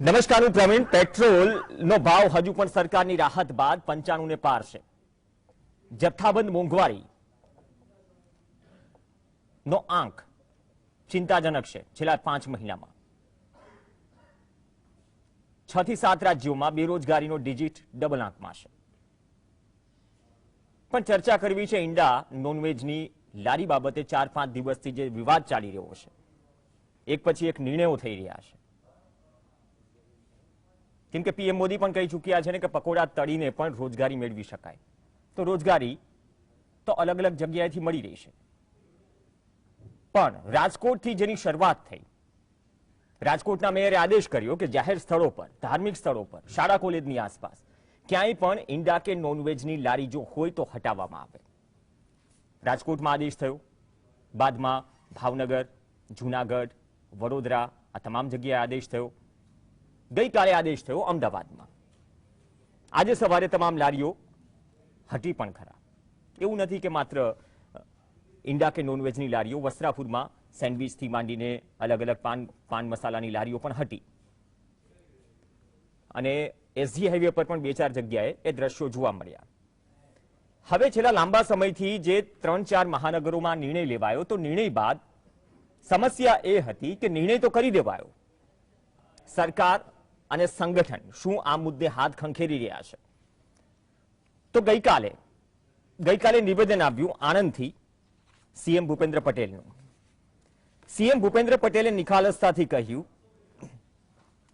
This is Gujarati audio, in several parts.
નમસ્કાર, હું પ્રવીણ. પેટ્રોલનો ભાવ હજુ પણ સરકારની રાહત બાદ 95 ને પાર છે. જથ્થાબંધ મોંઘવારી નો આંક ચિંતાજનક છે. છેલ્લા 5 મહિનામાં 6 થી 7 રાજ્યોમાં બેરોજગારીનો ડિજિટ ડબલ આંકમાં છે. પણ ચર્ચા કરવી છે ઈંડા નોનવેજની લારી બાબતે 4-5 દિવસથી જે વિવાદ ચાલી રહ્યો છે, એક પછી એક નિર્ણયો થઈ રહ્યા છે. કેમ કે પીએમ મોદી પણ કહી ચૂક્યા છે ને કે પકોડા તળીને પણ રોજગારી મેળવી શકાય. તો રોજગારી તો અલગ અલગ જગ્યાએથી મળી રહી છે. પણ રાજકોટથી જેની શરૂઆત થઈ, રાજકોટના મેયરે આદેશ કર્યો કે જાહેર સ્થળો પર, ધાર્મિક સ્થળો પર, શાળા કોલેજની આસપાસ ક્યાંય પણ ઈંડા કે નોનવેજની લારી જો હોય તો હટાવવામાં આવે. રાજકોટમાં આદેશ થયો, બાદમાં ભાવનગર, જૂનાગઢ, વડોદરા આ તમામ જગ્યાએ આદેશ થયો. ગઈકાલે આદેશ થયો અમદાવાદમાં. આજે સવારે તમામ લારીઓ હટી પણ ખરા. એવું નથી કે માત્ર ઈંડા કે નોનવેજની લારીઓ, વસ્ત્રાપુરમાં સેન્ડવીચથી માંડીને અલગ અલગ પાન મસાલાની લારીઓ પણ હટી. અને એસજી હાઈવે પર પણ 2-4 જગ્યાએ એ દ્રશ્યો જોવા મળ્યા. હવે છેલ્લા લાંબા સમયથી જે 3-4 મહાનગરોમાં નિર્ણય લેવાયો, તો નિર્ણય બાદ સમસ્યા એ હતી કે નિર્ણય તો કરી દેવાયો, સરકાર અને સંગઠન શું આ મુદ્દે હાથ ખંખેરી રહ્યા છે. તો ગઈકાલે નિવેદન આવ્યું આણંદથી સીએમ ભૂપેન્દ્ર પટેલનું. સીએમ ભૂપેન્દ્ર પટેલે નિખાલસતાથી કહ્યું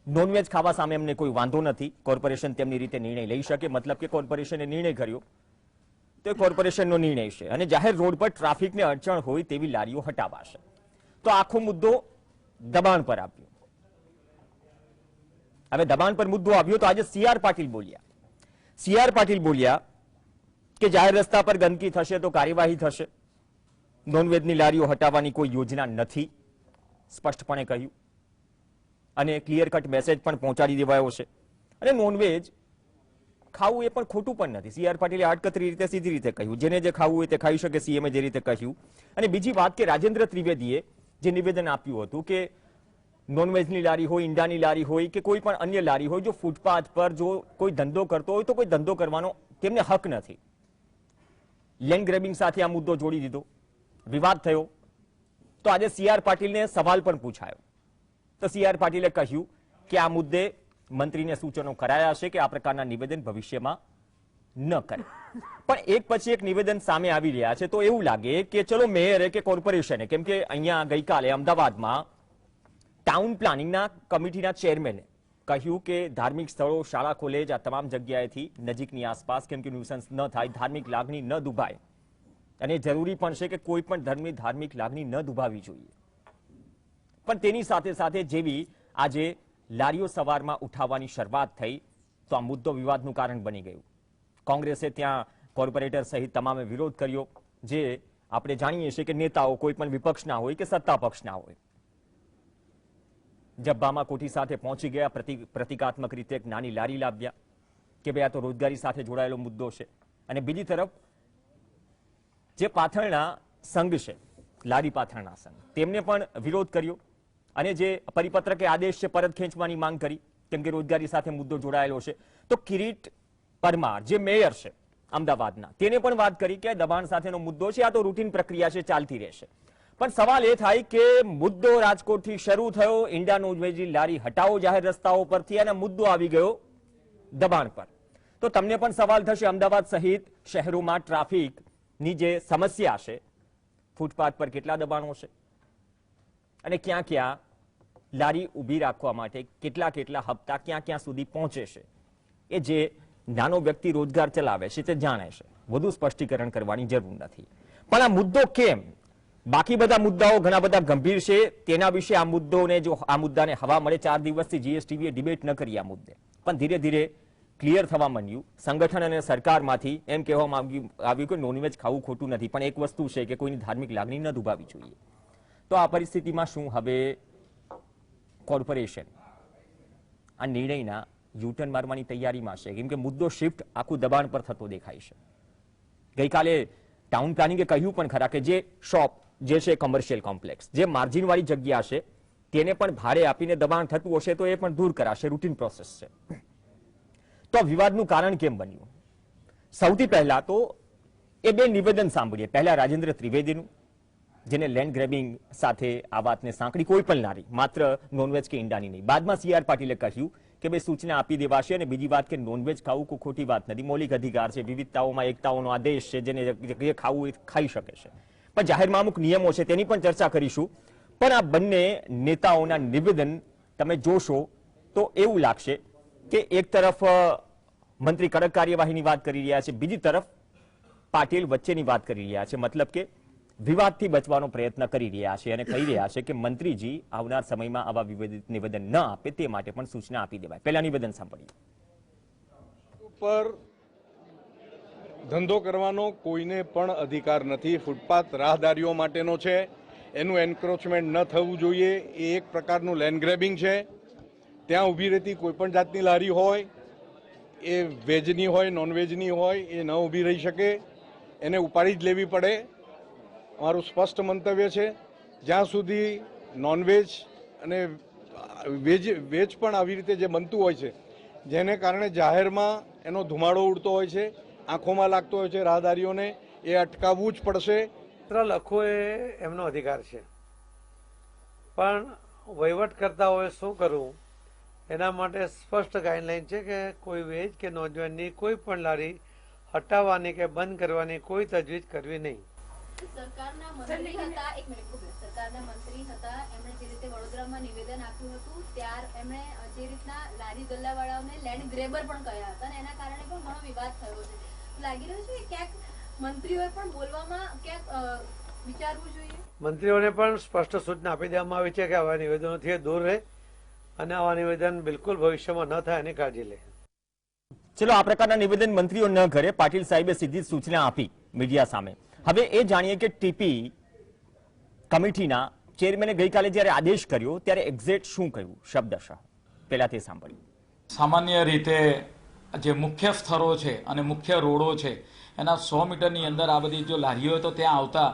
નોનવેજ ખાવા સામે એમને કોઈ વાંધો નથી, કોર્પોરેશન તેમની રીતે નિર્ણય લઈ શકે. મતલબ કે કોર્પોરેશને નિર્ણય કર્યો તો એ કોર્પોરેશનનો નિર્ણય છે અને જાહેર રોડ પર ટ્રાફિકને અડચણ હોય તેવી લારીઓ હટાવાશે. તો આખો મુદ્દો દબાણ પર આવ્યો. હવે દબાણ પર મુદ્દો આવ્યો તો આજે સીઆર પાટીલ બોલ્યા કે જાહેર રસ્તા પર ગંદકી થશે તો કાર્યવાહી થશે. નોનવેજની લારીઓ હટાવવાની કોઈ યોજના નથી, સ્પષ્ટપણે કહ્યું. અને ક્લિયર કટ મેસેજ પણ પહોંચાડી દેવાયો છે. અને નોનવેજ ખાવું એ પણ ખોટું પણ નથી. સીઆર પાટીલે આડકતરી રીતે સીધી રીતે કહ્યું, જેને જે ખાવું હોય તે ખાઈ શકે, સીએમએ જે રીતે કહ્યું. અને બીજી વાત કે રાજેન્દ્ર ત્રિવેદીએ જે નિવેદન આપ્યું હતું કે નોનવેજની લારી હોય, ઈંડાની લારી હોય કે કોઈ પણ અન્ય લારી હોય, જો ફૂટપાથ પર જો કોઈ ધંધો કરતો હોય તો કોઈ ધંધો કરવાનો તેમને હક નથી. લેન્ડ ગ્રેબિંગ સાથે આ મુદ્દો જોડી દીધો, વિવાદ થયો. તો આજે સીઆર પાટીલને સવાલ પણ પૂછાયો. તો સીઆર પાટીલે કહ્યું કે આ મુદ્દે મંત્રીને સૂચનો કરાયા છે કે આ પ્રકારના નિવેદન ભવિષ્યમાં ન કરે. પણ એક પછી એક નિવેદન સામે આવી રહ્યા છે. તો એવું લાગે કે ચલો મેયરે કે કોર્પોરેશને, કેમ કે અહીંયા ગઈકાલે અમદાવાદમાં ટાઉન પ્લાનિંગના કમિટીના ચેરમેને કહ્યું કે ધાર્મિક સ્થળો, શાળા કોલેજ આ તમામ જગ્યાએથી નજીકની આસપાસ, કેમ કે ન્યુસન્સ ન થાય, ધાર્મિક લાગણી ન દુભાય. અને જરૂરી પણ છે કે કોઈ પણ ધર્મની ધાર્મિક લાગણી ન દુભાવી જોઈએ. પણ તેની સાથે સાથે જેવી આજે લારીઓ સવારમાં ઉઠાવવાની શરૂઆત થઈ તો આ મુદ્દો વિવાદનું કારણ બની ગયું. કોંગ્રેસે ત્યાં કોર્પોરેટર સહિત તમામે વિરોધ કર્યો. જે આપણે જાણીએ છીએ કે નેતાઓ કોઈ પણ વિપક્ષના હોય કે સત્તા પક્ષના હોય, જબ્બામાં કોઠી સાથે પહોંચી ગયા, પ્રતિકાત્મક રીતે એક નાની લારી લાવ્યા કે ભાઈ આ તો રોજગારી સાથે જોડાયેલો મુદ્દો છે. અને બીજી તરફ જે પાથરણા સંઘ છે, લારી પાથરણા સંઘ, તેમને પણ વિરોધ કર્યો અને જે પરિપત્ર કે આદેશ છે પરત ખેંચવાની માંગ કરી, કેમ કે રોજગારી સાથે મુદ્દો જોડાયેલો છે. તો કિરીટ પરમાર જે મેયર છે અમદાવાદના, તેને પણ વાત કરી કે દબાણ સાથેનો મુદ્દો છે, આ તો રૂટીન પ્રક્રિયા છે, ચાલતી રહેશે. પણ સવાલ એ થાય કે મુદ્દો રાજકોટથી શરૂ થયો, ઈંડા નોનવેજની લારી હટાવો જાહેર રસ્તાઓ પરથી, અને મુદ્દો આવી ગયો દબાણ પર. તો તમને પણ સવાલ થશે અમદાવાદ સહિત શહેરોમાં ટ્રાફિકની જે સમસ્યા છે, ફૂટપાથ પર કેટલા દબાણો છે અને ક્યાં ક્યાં લારી ઊભી રાખવા માટે કેટલા હપ્તા ક્યાં ક્યાં સુધી પહોંચે છે, એ જે નાનો વ્યક્તિ રોજગાર ચલાવે છે તે જાણે છે. વધુ સ્પષ્ટીકરણ કરવાની જરૂર નથી. પણ આ મુદ્દો કેમ, બાકી બધા મુદ્દાઓ ઘણા બધા ગંભીર છે, તેના વિશે આ મુદ્દાને હવા મળે. 4 દિવસથી જીએસટીવીએ ડિબેટ ન કરી આ મુદ્દે, પણ ધીરે ધીરે ક્લિયર થવા માંડ્યું. સંગઠન અને સરકારમાંથી એમ કહેવામાં આવ્યું કે નોનવેજ ખાવું ખોટું નથી, પણ એક વસ્તુ છે કે કોઈની ધાર્મિક લાગણી ન દુભાવી જોઈએ. તો આ પરિસ્થિતિમાં શું હવે કોર્પોરેશન આ નિર્ણયના યુટર્ન મારવાની તૈયારીમાં છે? કેમ કે મુદ્દો શિફ્ટ આખું દબાણ પર થતો દેખાય છે. ગઈકાલે ટાઉન પ્લાનિંગે કહ્યું પણ ખરા કે જે શોપ જે છે કોમર્શિયલ કોમ્પ્લેક્સ, જે માર્જિનવાળી જગ્યા છે, તેને પણ ભાડે આપીને દબાણ થતું હશે તો એ પણ દૂર કરાશે, રૂટીન પ્રોસેસ છે. તો વિવાદનું કારણ કેમ બન્યું? સૌથી પહેલા તો એ બે નિવેદન સાંભળીએ. પહેલા રાજેન્દ્ર ત્રિવેદીનું, જેને લેન્ડ ગ્રેબિંગ સાથે આ વાતને સાંકળી, કોઈ પણ લારી, માત્ર નોનવેજ કે ઈંડાની નહીં. બાદમાં CR પાટીલે કહ્યું કે ભાઈ સૂચના આપી દેવાશે. અને બીજી વાત કે નોનવેજ ખાવું કોઈ ખોટી વાત નથી, મૌલિક અધિકાર છે, વિવિધતાઓમાં એકતાઓનો આ દેશ છે, જેને જે ખાવું એ ખાઈ શકે છે. પણ જાહેરમાં અમુક નિયમો છે, તેની પણ ચર્ચા કરીશું. પણ આ બંને નેતાઓના નિવેદન તમે જોશો તો એવું લાગશે કે એક તરફ મંત્રી કડક કાર્યવાહીની વાત કરી રહ્યા છે, બીજી તરફ પાટીલ વચ્ચેની વાત કરી રહ્યા છે. મતલબ કે વિવાદથી બચવાનો પ્રયત્ન કરી રહ્યા છે અને કહી રહ્યા છે કે મંત્રીજી આવનાર સમયમાં આવા વિવાદિત નિવેદન ન આપે તે માટે પણ સૂચના આપી દેવાય. પહેલા નિવેદન સાંભળીએ. ઉપર ધંધો કરવાનો કોઈને પણ અધિકાર નથી. ફૂટપાથ રાહદારીઓ માટેનો છે, એનું એન્ક્રોચમેન્ટ ન થવું જોઈએ. એ એક પ્રકારનું લેન્ડ ગ્રેબિંગ છે. ત્યાં ઊભી રહેતી કોઈ પણ જાતની લારી હોય, એ વેજની હોય નોનવેજની હોય, એ ન ઊભી રહી શકે, એને ઉપાડી જ લેવી પડે. મારું સ્પષ્ટ મંતવ્ય છે. જ્યાં સુધી નોનવેજ અને વેજ પણ આવી રીતે જે બનતું હોય છે, જેને કારણે જાહેરમાં એનો ધુમાડો ઉડતો હોય છે, આંખોમાં લાગતો હોય છે રાહદારીઓને, એ અટકાવવું જ પડશે. લખવો એ એમનો અધિકાર છે, પણ વહીવટ કરતા હોય શું કરવું એના માટે સ્પષ્ટ ગાઈડલાઈન છે કે કોઈ વેજ કે નોનવેજની કોઈ પણ લારી હટાવવાની કે બંધ કરવાની કોઈ તજવીજ કરવી નહીં. સરકારના મંત્રી હતા, એક મિનિટ ઉભો, સરકારના મંત્રી હતા, એમણે જે રીતે વડોદરામાં નિવેદન આપ્યું હતું ત્યાર એમણે જે રીતના લારી ગલ્લાવાળાઓને લેન્ડ ગ્રેબર પણ કહ્યા હતા અને એના કારણે પણ ઘણો વિવાદ થયો છે. લાગી રહ્યું છે કે ક્યાંક મંત્રીઓએ પણ બોલવામાં ક્યાંક વિચારવું જોઈએ. મંત્રીઓને પણ સ્પષ્ટ સૂચના આપી દેવામાં આવી છે કે આવા નિવેદનોથી દૂર રહે અને આવા નિવેદન બિલકુલ ભવિષ્યમાં ન થાય એની કાળજી લે. ચલો, આ પ્રકારના નિવેદન મંત્રીઓ ન કરે, પાટીલ સાહેબે સીધી સૂચના આપી મીડિયા સામે. હવે એ જાણીએ કે ટીપી કમિટીના ચેરમેને ગઈકાલે જ્યારે આદેશ કર્યો ત્યારે એક્ઝેક્ટ શું કહ્યું શબ્દશઃ, પહેલા તે સાંભળ્યું. સામાન્ય રીતે જે મુખ્ય સ્થળો છે અને મુખ્ય રોડો છે એના 100 મીટરની અંદર આ બધી જો લારીઓ હોય તો ત્યાં આવતા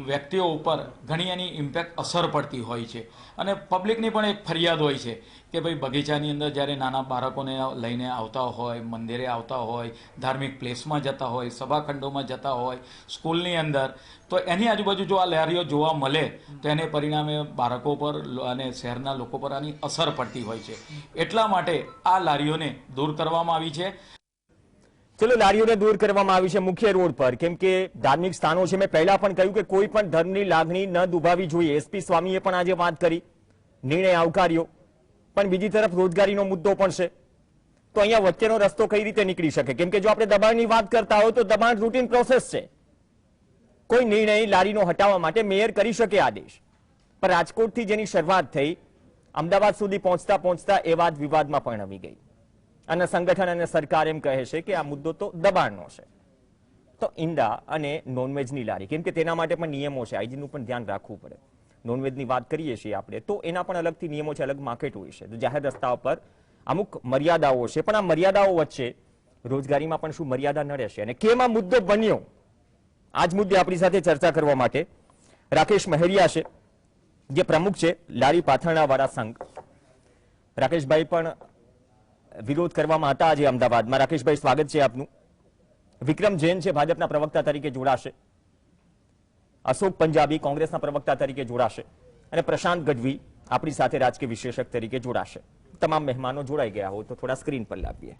વ્યક્તિઓ ઉપર ઘણી એની ઇમ્પેક્ટ અસર પડતી હોય છે. અને પબ્લિકની પણ એક ફરિયાદ હોય છે કે ભાઈ બગીચાની અંદર જ્યારે નાના બાળકોને લઈને આવતા હોય, મંદિરે આવતા હોય, ધાર્મિક પ્લેસમાં જતા હોય, સભાખંડોમાં જતા હોય, સ્કૂલની અંદર, તો એની આજુબાજુ જો આ લારીઓ જોવા મળે તો એને પરિણામે બાળકો પર અને શહેરના લોકો પર આની અસર પડતી હોય છે. એટલા માટે આ લારીઓને દૂર કરવામાં આવી છે. ચલો, લારીઓને દૂર કરવામાં આવી છે મુખ્ય રોડ પર, કેમ કે ધાર્મિક સ્થાનો છે. મેં પહેલા પણ કહ્યું કે કોઈ પણ ધર્મની લાગણી ન દુભાવી જોઈએ. SP સ્વામીએ પણ આજે વાત કરી, નિર્ણય આવકાર્યો. પણ બીજી તરફ રોજગારીનો મુદ્દો પણ છે. તો અહીંયા વચ્ચેનો રસ્તો કઈ રીતે નીકળી શકે? કેમ કે જો આપણે દબાણની વાત કરતા હોય તો દબાણ રૂટીન પ્રોસેસ છે. કોઈ નિર્ણય લારીનો હટાવવા માટે મેયર કરી શકે આદેશ, પણ રાજકોટથી જેની શરૂઆત થઈ અમદાવાદ સુધી પહોંચતા પહોંચતા એ વાત વિવાદમાં પરિણમી ગઈ. અને સંગઠન અને સરકાર એમ કહે છે કે આ મુદ્દો તો દબાણનો છે. તો ઈંડા અને નોનવેજની લારી, કેમ કે તેના માટે પણ નિયમો છે, હાઇજીનનું પણ ધ્યાન રાખવું પડે. નોનવેજની વાત કરીએ છીએ આપણે તો એના પણ અલગથી નિયમો છે, અલગ માર્કેટ હોય છે. તો જાહેર રસ્તા પર અમુક મર્યાદાઓ છે, પણ આ મર્યાદાઓ વચ્ચે રોજગારીમાં પણ શું મર્યાદા નડે છે અને કેમ આ મુદ્દો બન્યો? આજ મુદ્દે આપણી સાથે ચર્ચા કરવા માટે રાકેશ મહેરિયા છે, જે પ્રમુખ છે લારી પાથરણાવાળા સંઘ. રાકેશભાઈ પણ વિરોધ કરવામાં હતા આજે અમદાવાદમાં. રાકેશભાઈ, સ્વાગત છે આપનું. વિક્રમ જૈન છે, ભાજપના પ્રવક્તા તરીકે જોડાશે. અશોક પંજાબી કોંગ્રેસના પ્રવક્તા તરીકે જોડાશે અને પ્રશાંત ગઢવી આપણી સાથે રાજકીય વિશ્લેષક તરીકે જોડાશે. તમામ મહેમાનો જોડાઈ ગયા હોય તો થોડા સ્ક્રીન પર લાવીએ.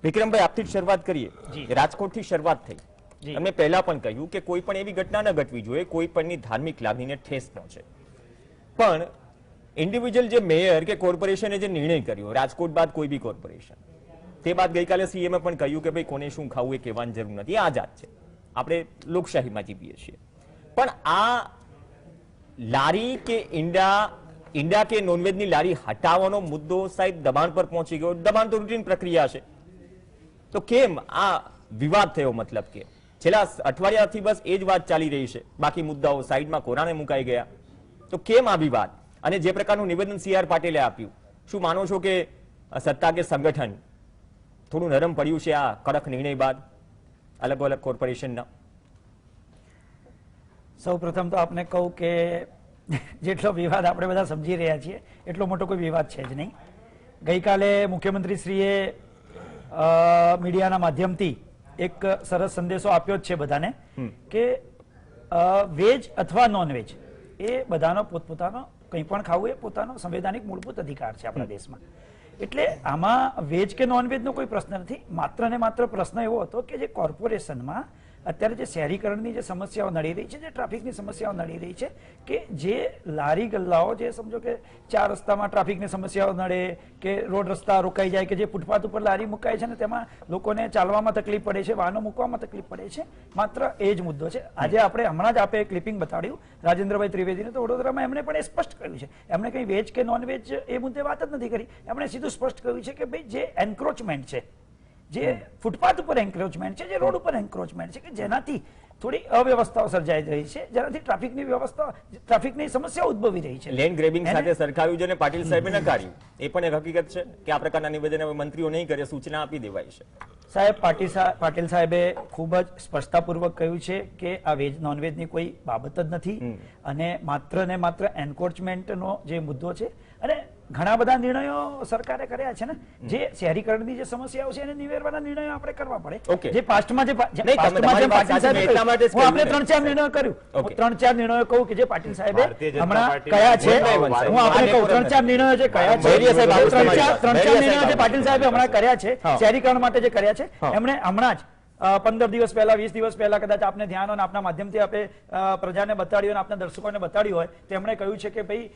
વિક્રમભાઈ, આપથી જ શરૂઆત કરીએ. રાજકોટથી શરૂઆત થઈ. અમે પહેલા પણ કહ્યું કે કોઈ પણ એવી ઘટના ન ઘટવી જોઈએ કોઈ પણની ધાર્મિક લાગણીને ઠેસ પહોંચે. પણ ઇન્ડિવિજ્યુઅલ જે મેયર કે કોર્પોરેશને જે નિર્ણય કર્યો, રાજકોટ બાદ કોઈ બી કોર્પોરેશન, તે બાદ ગઈકાલે CMએ પણ કહ્યું કે ભાઈ કોને શું ખાવું એ કહેવાની જરૂર નથી, આઝાદ છે, આપણે લોકશાહીમાં જીવીએ છીએ. પણ આ લારી કે ઈંડા કે નોનવેજની લારી હટાવવાનો મુદ્દો સાહેબ દબાણ પર પહોંચી ગયો. દબાણ તો રૂટીન પ્રક્રિયા છે, તો કેમ આ વિવાદ થયો? મતલબ કે છેલ્લા અઠવાડિયાથી બસ એ જ વાત ચાલી રહી છે, બાકી મુદ્દાઓ સાઈડમાં કોરાને મુકાઈ ગયા. તો કેમ આ વિવાદ? અને જે પ્રકારનું નિવેદન CR પાટીલે આપ્યું, શું માનો છો કે સત્તા કે સંગઠન થોડું નરમ પડ્યું છે આ કડક નિર્ણય બાદ અલગ અલગ કોર્પોરેશનના? સૌપ્રથમ તો આપને કહું કે જેટલો વિવાદ આપણે બધા સમજી રહ્યા છીએ એટલો મોટો કોઈ વિવાદ છે જ નહીં. ગઈકાલે મુખ્યમંત્રીશ્રીએ મીડિયાના માધ્યમથી એક સરસ સંદેશો આપ્યો જ છે બધાને કે વેજ અથવા નોન વેજ એ બધાનો પોતપોતાનો કંઈ પણ ખાવું એ પોતાનો સંવૈધાનિક મૂળભૂત અધિકાર છે આપણા દેશમાં. એટલે આમાં વેજ કે નોન વેજનો કોઈ પ્રશ્ન નથી. માત્ર ને માત્ર પ્રશ્ન એવો હતો કે જે કોર્પોરેશનમાં અત્યારે જે શહેરીકરણની જે સમસ્યાઓ નડી રહી છે, જે ટ્રાફિકની સમસ્યાઓ નડી રહી છે, કે જે લારી ગલ્લાઓ જે સમજો કે 4 રસ્તામાં ટ્રાફિકની સમસ્યાઓ નડે કે રોડ રસ્તા રોકાઈ જાય કે જે ફૂટપાથ ઉપર લારી મુકાય છે ને તેમાં લોકોને ચાલવામાં તકલીફ પડે છે, વાહનો મૂકવામાં તકલીફ પડે છે, માત્ર એ જ મુદ્દો છે. આજે આપણે હમણાં જ આપે ક્લિપિંગ બતાડ્યું રાજેન્દ્રભાઈ ત્રિવેદીને, તો વડોદરામાં એમણે પણ એ સ્પષ્ટ કર્યું છે. એમણે કંઈ વેજ કે નોન વેજ એ મુદ્દે વાત જ નથી કરી. એમણે સીધું સ્પષ્ટ કર્યું છે કે ભાઈ જે એન્ક્રોચમેન્ટ છે, જે ફૂટપાથ ઉપર એન્ક્રોચમેન્ટ છે, જે રોડ ઉપર એન્ક્રોચમેન્ટ છે, કે જેનાથી થોડી અવ્યવસ્થાઓ સર્જાઈ રહી છે, જેનાથી ટ્રાફિકની સમસ્યા ઉદ્ભવી રહી છે. લેન્ડ ગ્રેબિંગ સાથે સરખાવ્યું છે અને પાટીલ સાહેબે નકાર્યું. એ પણ એક હકીકત છે કે આ પ્રકારના નિવેદન હવે મંત્રીઓ નહીં કરે, સૂચના આપી દેવાય છે. સાહેબ, પાટીલ સાહેબે ખૂબ જ સ્પષ્ટતાપૂર્વક કહ્યું છે કે આ વેજ નોન વેજની કોઈ બાબત જ નથી અને માત્ર ને માત્ર એન્ક્રોચમેન્ટનો જે મુદ્દો છે. અને ઘણા બધા નિર્ણયો સરકારે કર્યા છે ને, જે શહેરીકરણની જે સમસ્યાઓ છે એને નિવેરવાના નિર્ણયો આપણે કરવા પડે. જે પાસ્ટમાં આપણે 3-4 નિર્ણયો કર્યું, 3-4 નિર્ણયો કહું કે જે પાટીલ સાહેબે હમણાં કયા છે, હું આપણે કહું 3-4 નિર્ણયો જે કયા છે, 3-4 નિર્ણયો જે પાટીલ સાહેબે હમણાં કર્યા છે શહેરીકરણ માટે જે કર્યા છે, એમણે હમણાં જ 15 દિવસ પહેલા 20 દિવસ પહેલા કદાચ આપને ધ્યાન હોય, આપના માધ્યમથી આપણે પ્રજાને બતાડ્યું અને આપના દર્શકોને બતાડ્યું હોય, તેમણે કહ્યું છે કે ભાઈ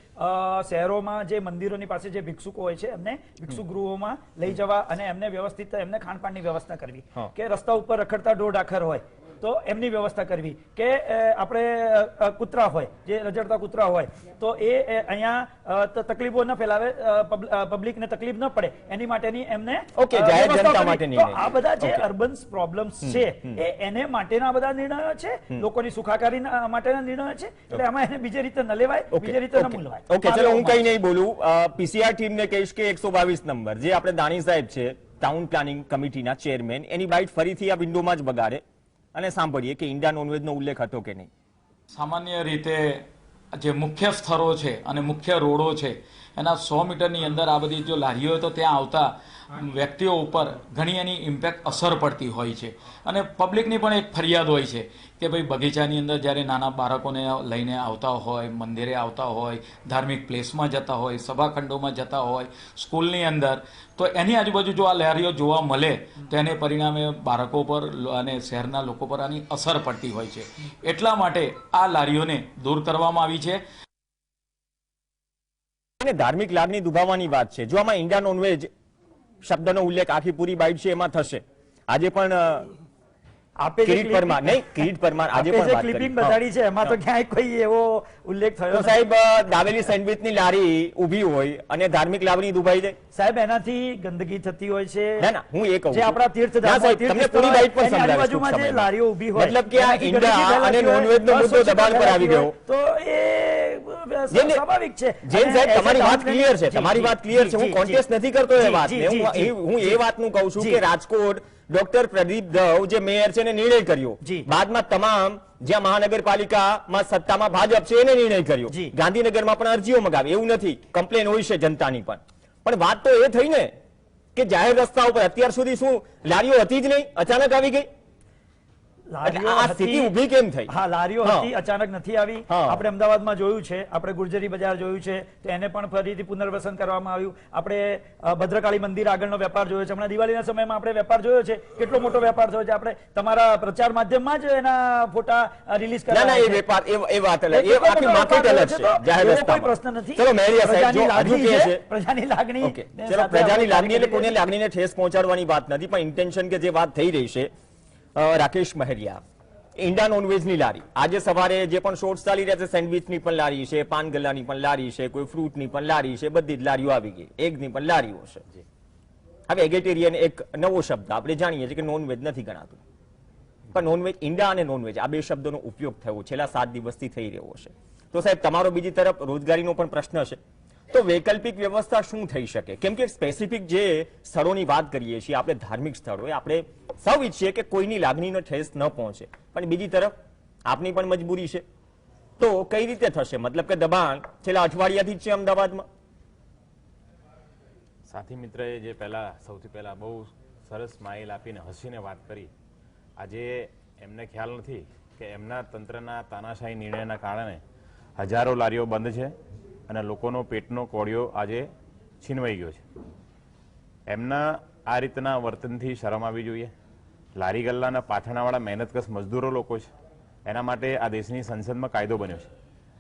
શહેરોમાં જે મંદિરોની પાસે જે ભિક્ષુકો હોય છે એમને ભિક્ષુ ગૃહોમાં લઈ જવા અને એમને વ્યવસ્થિત એમને ખાનપાનની વ્યવસ્થા કરવી, કે રસ્તા ઉપર રખડતા ઢોર ઢાખર હોય તો એમની વ્યવસ્થા કરવી, કે આપણે કૂતરા હોય જે રજડતા કૂતરા હોય તો એ અહીંયા તકલીફો ન ફેલાવે, પબ્લિકને તકલીફ ન પડે એની માટેની એમને આ બધા જે અર્બન પ્રોબ્લેમ્સ છે એને માટેના બધા નિર્ણયો છે, લોકોની સુખાકારી માટેના નિર્ણયો છે. એટલે આમાં એને બીજી રીતે ન લેવાય, બીજી રીતે ન મૂલવાય. ઓકે, ચલો હું કઈ નહીં બોલું. પીસીઆર ટીમને કહીશ કે 122 નંબર જે આપણે દાણી સાહેબ છે ટાઉન પ્લાનિંગ કમિટીના ચેરમેન, એની બાઇટ ફરીથી આ વિન્ડોમાં જ બગાડે અને સાંભળીએ કે ઇન્ડિયા નોનવેજનો ઉલ્લેખ હતો કે નહીં. સામાન્ય રીતે જે મુખ્ય સ્થળો છે અને મુખ્ય રોડો છે એના 100 મીટરની અંદર આ બધી જો લારીઓ હોય તો ત્યાં આવતા વ્યક્તિઓ ઉપર ઘણી એની ઇમ્પેક્ટ અસર પડતી હોય છે. અને પબ્લિકની પણ એક ફરિયાદ હોય છે કે ભાઈ બગીચાની અંદર જ્યારે નાના બાળકોને લઈને આવતા હોય, મંદિરે આવતા હોય, ધાર્મિક પ્લેસમાં જતા હોય, સભાખંડોમાં જતા હોય, સ્કૂલની અંદર, તો એની આજુબાજુ જો આ લારીઓ જોવા મળે તો એને પરિણામે બાળકો પર અને શહેરના લોકો પર આની અસર પડતી હોય છે. એટલા માટે આ લારીઓને દૂર કરવામાં આવી છે. ધાર્મિક લાગણી દુભાવવાની વાત છે. જો આમાં ઇન્ડિયા નોનવેજ શબ્દનો ઉલ્લેખ આખી પૂરી બાઇટ છે એમાં થશે. આજે પણ કિરીટ પરમાર નહીં, કિરીટ પરમાર આજે પણ વાત ક્લિપિંગ બતાડી છે એમાં તો ક્યાંય કોઈ એવો ઉલ્લેખ થયો તો સાહેબ દાવેલી સેન્ડવિચની લારી ઊભી હોય અને ધાર્મિક લાગણી દુભાઈ જાય સાહેબ, એનાથી ગંદકી થતી હોય છે. ના ના, હું એ કહું જે આપણા તીર્થધામ હોય, તમને પૂરી બાઇટ પણ સમજાવીશ. આજુબાજુમાં જે લારીઓ ઊભી હોય, મતલબ કે આ ઇન્ડિયા અને નોનવેજનો મુદ્દો દબાણ પર આવી ગયો તો એ સ્વાભાવિક છે. જૈન સાહેબ, તમારી વાત ક્લિયર છે, તમારી વાત ક્લિયર છે. હું કોન્ટેસ્ટ નથી કરતો એ વાતને. હું એ વાતનું કહું છું કે રાજકોટ ડોક્ટર પ્રદીપ દવ જે મેયર છે એને નિર્ણય કર્યો, બાદમાં તમામ જ્યાં મહાનગરપાલિકામાં સત્તામાં ભાજપ છે એને નિર્ણય કર્યો, ગાંધીનગરમાં પણ અરજીઓ મગાવી. એવું નથી, કમ્પ્લેન હોય છે જનતાની પણ વાત તો એ થઈ ને કે જાહેર રસ્તા ઉપર અત્યાર સુધી શું લારીઓ હતી જ નહીં, અચાનક આવી ગઈ? સ્થિતિ ઊભી કેમ થઈ? હા, લારીઓ હતી, અચાનક નથી આવી. આપણે અમદાવાદમાં જોયું છે, આપણે ગુર્જરી બજાર જોયું છે તો એને પણ ફરીથી પુનર્વસન કરવામાં આવ્યું. આપણે ભદ્રકાળી મંદિર આગળનો વેપાર જોયો છે, હમણાં દિવાળીના સમયમાં આપણે વેપાર જોયો છે, કેટલો મોટો વેપાર થયો છે. આપણે તમારા પ્રચાર માધ્યમમાં જ એના ફોટા રિલીઝ કર્યા. એ વેપાર એ વાત અલગ, એ આખી માર્કેટ અલગ છે. જાહેર રસ્તા કોઈ પ્રશ્ન નથી. ચલો મેરિયા સાહેબ, જો હજુ કે છે પ્રજાની લાગણી, ચલો પ્રજાની લાગણી એટલે કોઈને લાગણીને ઠેસ પહોંચાડવાની વાત નથી, પણ ઇન્ટેન્શન કે જે વાત થઈ રહી છે. રાકેશ મહેરિયા, ઇન્ડિયા નોનવેજની લારી આજે સવારે જે પણ શોર્ટ્સ ચાલી રહ્યા છે, સેન્ડવિચની પણ લારી છે, પાન ગલ્લાની પણ લારી છે, કોઈ ફ્રૂટની પણ લારી છે, બધી જ લારીઓ આવી ગઈ, એગની પણ લારીઓ છે. હવે વેજીટેરિયન એક નવો શબ્દ આપણે જાણીએ છીએ કે નોનવેજ નથી ગણાતું, પણ નોનવેજ, ઇન્ડિયા અને નોનવેજ આ બે શબ્દોનો ઉપયોગ થયો છેલ્લા 7 દિવસથી થઈ રહ્યો છે. તો સાહેબ, તમારો બીજી તરફ રોજગારીનો પણ પ્રશ્ન છે, તો વૈકલ્પિક વ્યવસ્થા શું થઈ શકે? કેમ કે સ્પેસિફિક જે સ્થળોની વાત કરીએ છીએ આપણે, ધાર્મિક સ્થળો, આપણે સૌ ઈચ્છીએ કે કોઈની લાગણીનો ઠેસ ન પહોંચે, પણ બીજી તરફ આપની પણ મજબૂરી છે, તો કઈ રીતે થશે? મતલબ કે દબાણ છેલ્લા અઠવાડિયાથી જ છે અમદાવાદમાં. સાથી મિત્રએ જે સૌથી પહેલા બહુ સરસ સ્માઇલ આપીને હસીને વાત કરી, આજે એમને ખ્યાલ નથી કે એમના તંત્રના તાનાશાહી નિર્ણયના કારણે હજારો લારીઓ બંધ છે અને લોકોનો પેટનો કોળિયો આજે છીનવાઈ ગયો છે. એમના આ રીતના વર્તનથી શરમ આવી જોઈએ. લારી ગલ્લાના પાથરણાવાળા મહેનતકશ મજદૂરો લોકો છે, એના માટે આ દેશની સંસદમાં કાયદો બન્યો છે.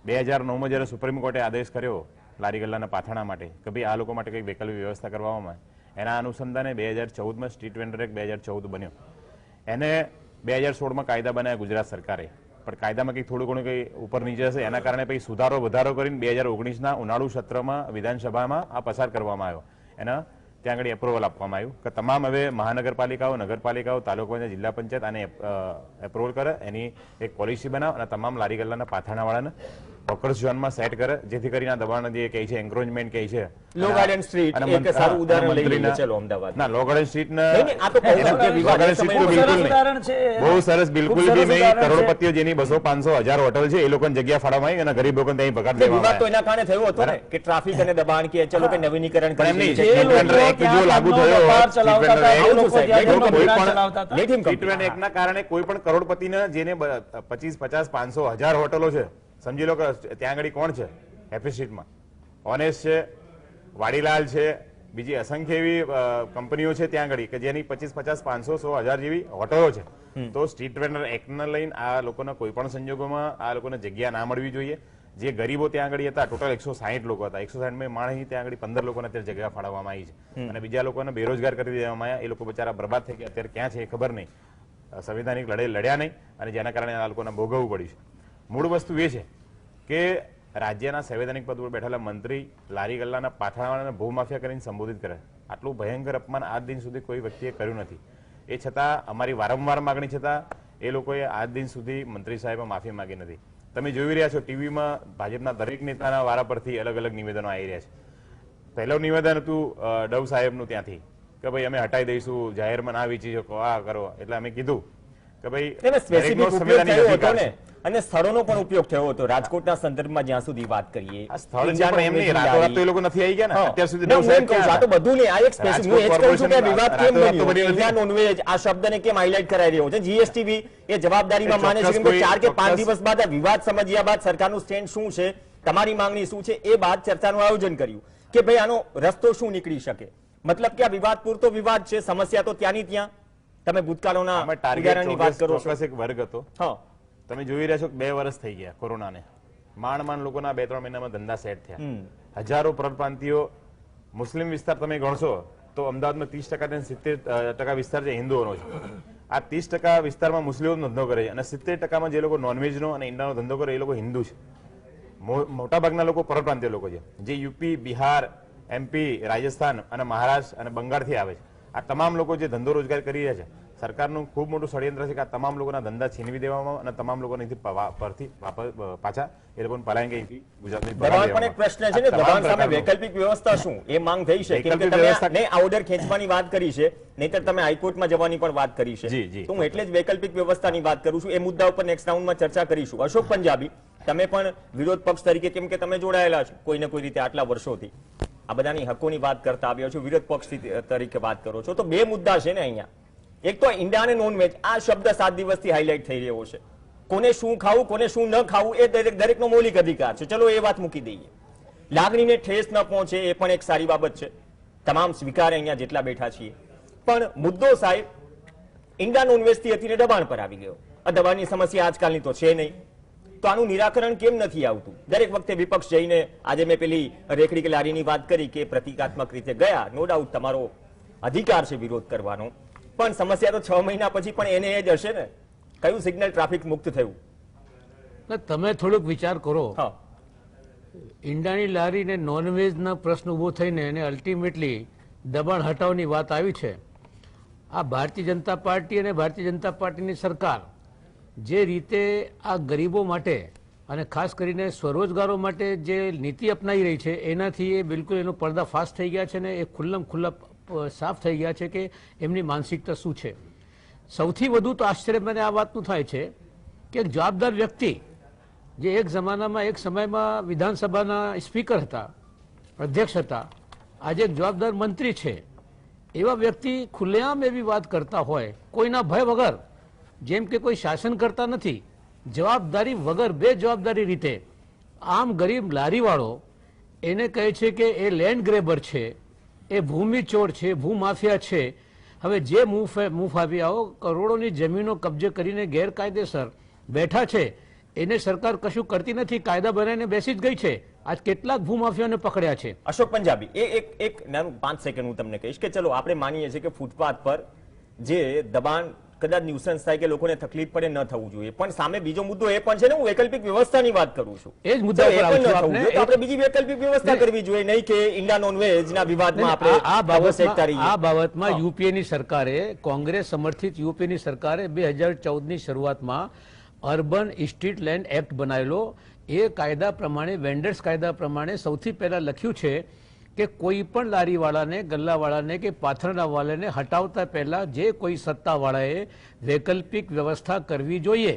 2009માં જ્યારે સુપ્રીમ કોર્ટે આદેશ કર્યો લારી ગલ્લાના પાથરણા માટે કે ભાઈ આ લોકો માટે કંઈક વૈકલ્પિક વ્યવસ્થા કરવામાં આવે, એના અનુસંધાને 2014માં સ્ટ્રીટ વેન્ડર એક્ટ 2014 બન્યો. એને 2016માં કાયદા બનાવ્યા ગુજરાત સરકારે, પણ કાયદામાં કંઈક થોડું ઘણું કંઈ ઉપર નીચે હશે, એના કારણે પછી સુધારો વધારો કરીને 2019ના ઉનાળુ સત્રમાં વિધાનસભામાં આ પસાર કરવામાં આવ્યો. એના ત્યાં આગળ એપ્રુવલ આપવામાં આવ્યું કે તમામ હવે મહાનગરપાલિકાઓ, નગરપાલિકાઓ, તાલુકા પંચાયત, જિલ્લા પંચાયત આને એપ્રુવલ કરે, એની એક પોલિસી બનાવે અને તમામ લારી ગલ્લાના પાથરણાવાળાને ફોકસ ઝોનમાં સેટ કરે, જેથી કરીને આ દબાણ જે કહે છે એન્ક્રોચમેન્ટ કહે છે. લો ગાર્ડન સ્ટ્રીટ એક સારું ઉદાહરણ લઈ લઈએ ચલો અમદાવાદ. ના, લો ગાર્ડન સ્ટ્રીટ આ તો કહું છું કે વિવાદ ઉદાહરણ છે. બહુ સરસ, બિલકુલ બી નહીં. કરોડપતિઓ જેની 200, 500, 1000 હોટલ છે એ લોકોને જગ્યા ફાળવવામાં આવી અને ગરીબ લોકોને ત્યાં પગાર દેવામાં વિવાદ તો આવ્યા. એના કારણે થયો હતો ને કે ટ્રાફિક અને દબાણ કે ચલો કે નવીનીકરણ પણ એમ કરી નહીં, છે. સ્ટ્રીટ વેન્ડર એક્ટ જો લાગુ થયો હોત, સ્ટ્રીટ વેન્ડર એક્ટ, કોઈ પણ સ્ટ્રીટ વેન્ડર એક્ટના કારણે કોઈ પણ કરોડપતિને જેને 25, 50, 500, 1000 હોટલો છે, સમજી લો કે ત્યાં આગળ કોણ છે હેપી સ્ટ્રીટમાં? ઓનેસ્ટ છે, વાડીલાલ છે, બીજી અસંખ્ય એવી કંપનીઓ છે ત્યાં આગળ કે જેની 25, 50, 500, 100, 1000 જેવી હોટલો છે. તો સ્ટ્રીટ વેન્ડર એક્ટને લઈને આ લોકોને કોઈ પણ સંજોગોમાં આ લોકોને જગ્યા ના મળવી જોઈએ. જે ગરીબો ત્યાં આગળ હતા, ટોટલ 160 લોકો હતા, 160 માણસ ત્યાં આગળ 15 લોકોને અત્યારે જગ્યા ફાળવવામાં આવી છે અને બીજા લોકોને બેરોજગાર કરી દેવામાં આવ્યા. એ લોકો બચારા બરબાદ થઈ ગયા, અત્યારે ક્યાં છે એ ખબર નહીં. સંવિધાનિક લડાઈ લડ્યા નહીં અને જેના કારણે આ લોકોને ભોગવવું પડ્યું છે. મૂળ વસ્તુ એ છે કે રાજ્યના સંવૈધાનિક પદ પર બેઠેલા મંત્રી લારી ગલ્લાના પાથરણાવાળાને ભૂમાફિયા કરીને સંબોધિત કરે. આટલું ભયંકર અપમાન આજ દિન સુધી કોઈ વ્યક્તિએ કર્યું નથી. એ છતાં અમારી વારંવાર માગણી છતાં એ લોકોએ આજ દિન સુધી મંત્રી સાહેબે માફી માંગી નથી. તમે જોઈ રહ્યા છો ટીવીમાં ભાજપના દરેક નેતાના વારા પરથી અલગ અલગ નિવેદનો આવી રહ્યા છે. પહેલું નિવેદન હતું ડવ સાહેબનું ત્યાંથી કે ભાઈ અમે હટાવી દઈશું, જાહેરમાં ના વેચી શકો, આ કરો. એટલે અમે કીધું કે ભાઈ સ્પેસિફિક ઉપયોગ થયો હતો ને અને સ્થળોનો પણ ઉપયોગ થયો હતો. રાજકોટના સંદર્ભમાં જ્યાં સુધી વાત કરીએ, આ સ્થળ છે પણ એમ નહીં, રાતોરાત તો એ લોકો નથી આવી ગયા ને અત્યાર સુધી. હું એમ કહું છું, આ તો બધું નહીં, આ એક સ્પેસિફિક હું એ જ કહું છું કે વિવાદ કેમ બન્યો, ઇન્ડિયા નોનવેજ આ શબ્દને કેમ હાઇલાઇટ કરાઈ રહ્યો છે. જીએસટીવી એ જવાબદારીમાં માને છે કે 4 કે 5 દિવસ બાદ આ વિવાદ સમજ્યા બાદ સરકારનું સ્ટેન્ડ શું છે, તમારી માંગણી શું છે, એ બાદ ચર્ચાનું આયોજન કર્યું કે ભાઈ આનો રસ્તો શું નીકળી શકે. મતલબ કે આ વિવાદ પૂરતો વિવાદ છે, સમસ્યા તો ત્યાંની ત્યાં. તમે ભૂતકાળના ઉદાહરણની વાત કરો છો. એક વર્ગ હતો, તમે જોઈ રહ્યા છો કે 2 વર્ષ થઈ ગયા કોરોનાને, માંડ લોકોના 2-3 મહિનામાં ધંધા સેટ થયા. હજારો પરપ્રાંતિયો, મુસ્લિમ વિસ્તાર તમે ગણશો તો અમદાવાદમાં 30% થી 70% વિસ્તાર છે હિન્દુઓનો છે. આ 30% વિસ્તારમાં મુસ્લિમો ધંધો કરે છે અને 70%માં જે લોકો નોનવેજનો અને ઈંડાનો ધંધો કરે એ લોકો હિન્દુ છે. મોટાભાગના લોકો પરપ્રાંતિય લોકો છે, જે યુપી, બિહાર, MP, રાજસ્થાન અને મહારાષ્ટ્ર અને બંગાળથી આવે છે. આ તમામ લોકો જે ધંધો રોજગાર કરી રહ્યા છે, સરકારનું ખૂબ મોટું ષડયંત્ર છે કે આ તમામ લોકોના ધંધા છીનવી દેવામાં અને તમામ લોકોને પરથી પાછા એ લોકોને પલાયન ગુજરાતની દબાણ પણ એક પ્રશ્ન છે ને, દબાણ સામે વૈકલ્પિક વ્યવસ્થા શું એ માંગ થઈ છે? કેમ કે તમે આ ઓર્ડર ખેંચવાની વાત કરી છે, નહીતર તમે હાઈકોર્ટમાં જવાની પણ વાત કરી છે. તો હું એટલે જ વૈકલ્પિક વ્યવસ્થાની વાત કરું છું. એ મુદ્દા ઉપર નેક્સ્ટ રાઉન્ડમાં ચર્ચા કરીશું. અશોક પંજાબી, તમે પણ વિરોધ પક્ષ તરીકે, કેમ કે તમે જોડાયેલા છો કોઈને કોઈ રીતે આટલા વર્ષોથી આ બધાની હકોની વાત કરતા આવ્યા છો, વિરોધ પક્ષ તરીકે વાત કરો છો, તો 2 મુદ્દા છે ને અહીંયા. એક તો ઈંડા અને નોનવેજ, આ શબ્દ 7 દિવસથી હાઇલાઇટ થઈ રહ્યો છે. કોને શું ખાવું, કોને શું ન ખાવું એ દરેકનો મૌલિક અધિકાર છે. ચલો એ વાત મૂકી દઈએ. લાગણીને ઠેસ ન પહોંચે એ પણ એક સારી બાબત છે, તમામ સ્વીકારે અહીંયા જેટલા બેઠા છીએ. પણ મુદ્દો સાહેબ ઈંડા નોનવેજથી હતી ને દબાણ પર આવી ગયો. આ દબાણની સમસ્યા આજકાલની તો છે નહીં, તો આનું નિરાકરણ કેમ નથી આવતું? દરેક વખતે વિપક્ષ જઈને, આજે મેં પેલી રેકડી કે લારીની વાત કરી કે પ્રતિકાત્મક રીતે ગયા, નો ડાઉટ તમારો અધિકાર છે વિરોધ કરવાનો, પણ સમસ્યા તો 6 મહિના પછી પણ એને એ જ હશે ને. કયું સિગ્નલ ટ્રાફિક મુક્ત થયું? તમે થોડુંક વિચાર કરો. ઈંડાની લારી ને નોનવેજના પ્રશ્ન ઉભો થઈને એને અલ્ટિમેટલી દબાણ હટાવવાની વાત આવી છે. આ ભારતીય જનતા પાર્ટી અને ભારતીય જનતા પાર્ટીની સરકાર જે રીતે આ ગરીબો માટે અને ખાસ કરીને સ્વરોજગારો માટે જે નીતિ અપનાવી રહી છે એનાથી એ બિલકુલ એનો પર્દાફાશ થઈ ગયા છે ને એ ખુલ્લા સાફ થઈ ગયા છે કે એમની માનસિકતા શું છે. સૌથી વધુ તો આશ્ચર્ય મને આ વાતનું થાય છે કે એક જવાબદાર વ્યક્તિ જે એક જમાનામાં એક સમયમાં વિધાનસભાના સ્પીકર હતા, અધ્યક્ષ હતા, આજે એક જવાબદાર મંત્રી છે, એવા વ્યક્તિ ખુલ્લેઆમ એવી વાત કરતા હોય કોઈના ભય વગર, જેમ કે કોઈ શાસન કરતા નથી, જવાબદારી વગર બે જવાબદારી રીતે આમ ગરીબ લારીવાળો એને કહે છે કે એ લેન્ડ ગ્રેબર છે, એ ભૂમિ ચોર છે, ભૂમાફિયા છે. હવે જે મુફાફિયાઓ કરોડોની જમીનો કબજે કરીને ગેરકાયદેસર બેઠા છે એને સરકાર કશું કરતી નથી, કાયદા બનાવીને બેસી જ ગઈ છે. આજ કેટલાક ભૂમાફિયાને પકડ્યા છે. અશોક પંજાબી, એક નાનું 5 સેકન્ડ હું તમને કહીશ કે ચલો આપણે માનીએ છીએ કે ફૂટપાથ પર જે દબાણ કદાચ ન્યુસન્સ થાય કે લોકોને તકલીફ પડે ન થવું જોઈએ, પણ સામે બીજો મુદ્દો એ પણ છે ને, હું વૈકલ્પિક વ્યવસ્થાની વાત કરું છું. એ જ મુદ્દા પર આવું છું આપને. તો આપણે બીજી વૈકલ્પિક વ્યવસ્થા કરવી જોઈએ, નહીં કે ઇન્ડિયા નોનવેજ ના વિવાદમાં આપણે આ બાબતમાં યુપીએની સરકારે, કોંગ્રેસ સમર્થિત યુપીની સરકારે 2014ની શરૂઆતમાં અર્બન સ્ટ્રીટ લેન્ડ એક્ટ બનાવેલો. એ કાયદા પ્રમાણે, વેન્ડર્સ કાયદા પ્રમાણે સૌથી પહેલા લખ્યું છે કે કોઈ પણ લારીવાળાને, ગલ્લાવાળાને કે પાથરણાવાળાને હટાવતા પહેલા જે કોઈ સત્તાવાળાએ વૈકલ્પિક વ્યવસ્થા કરવી જોઈએ.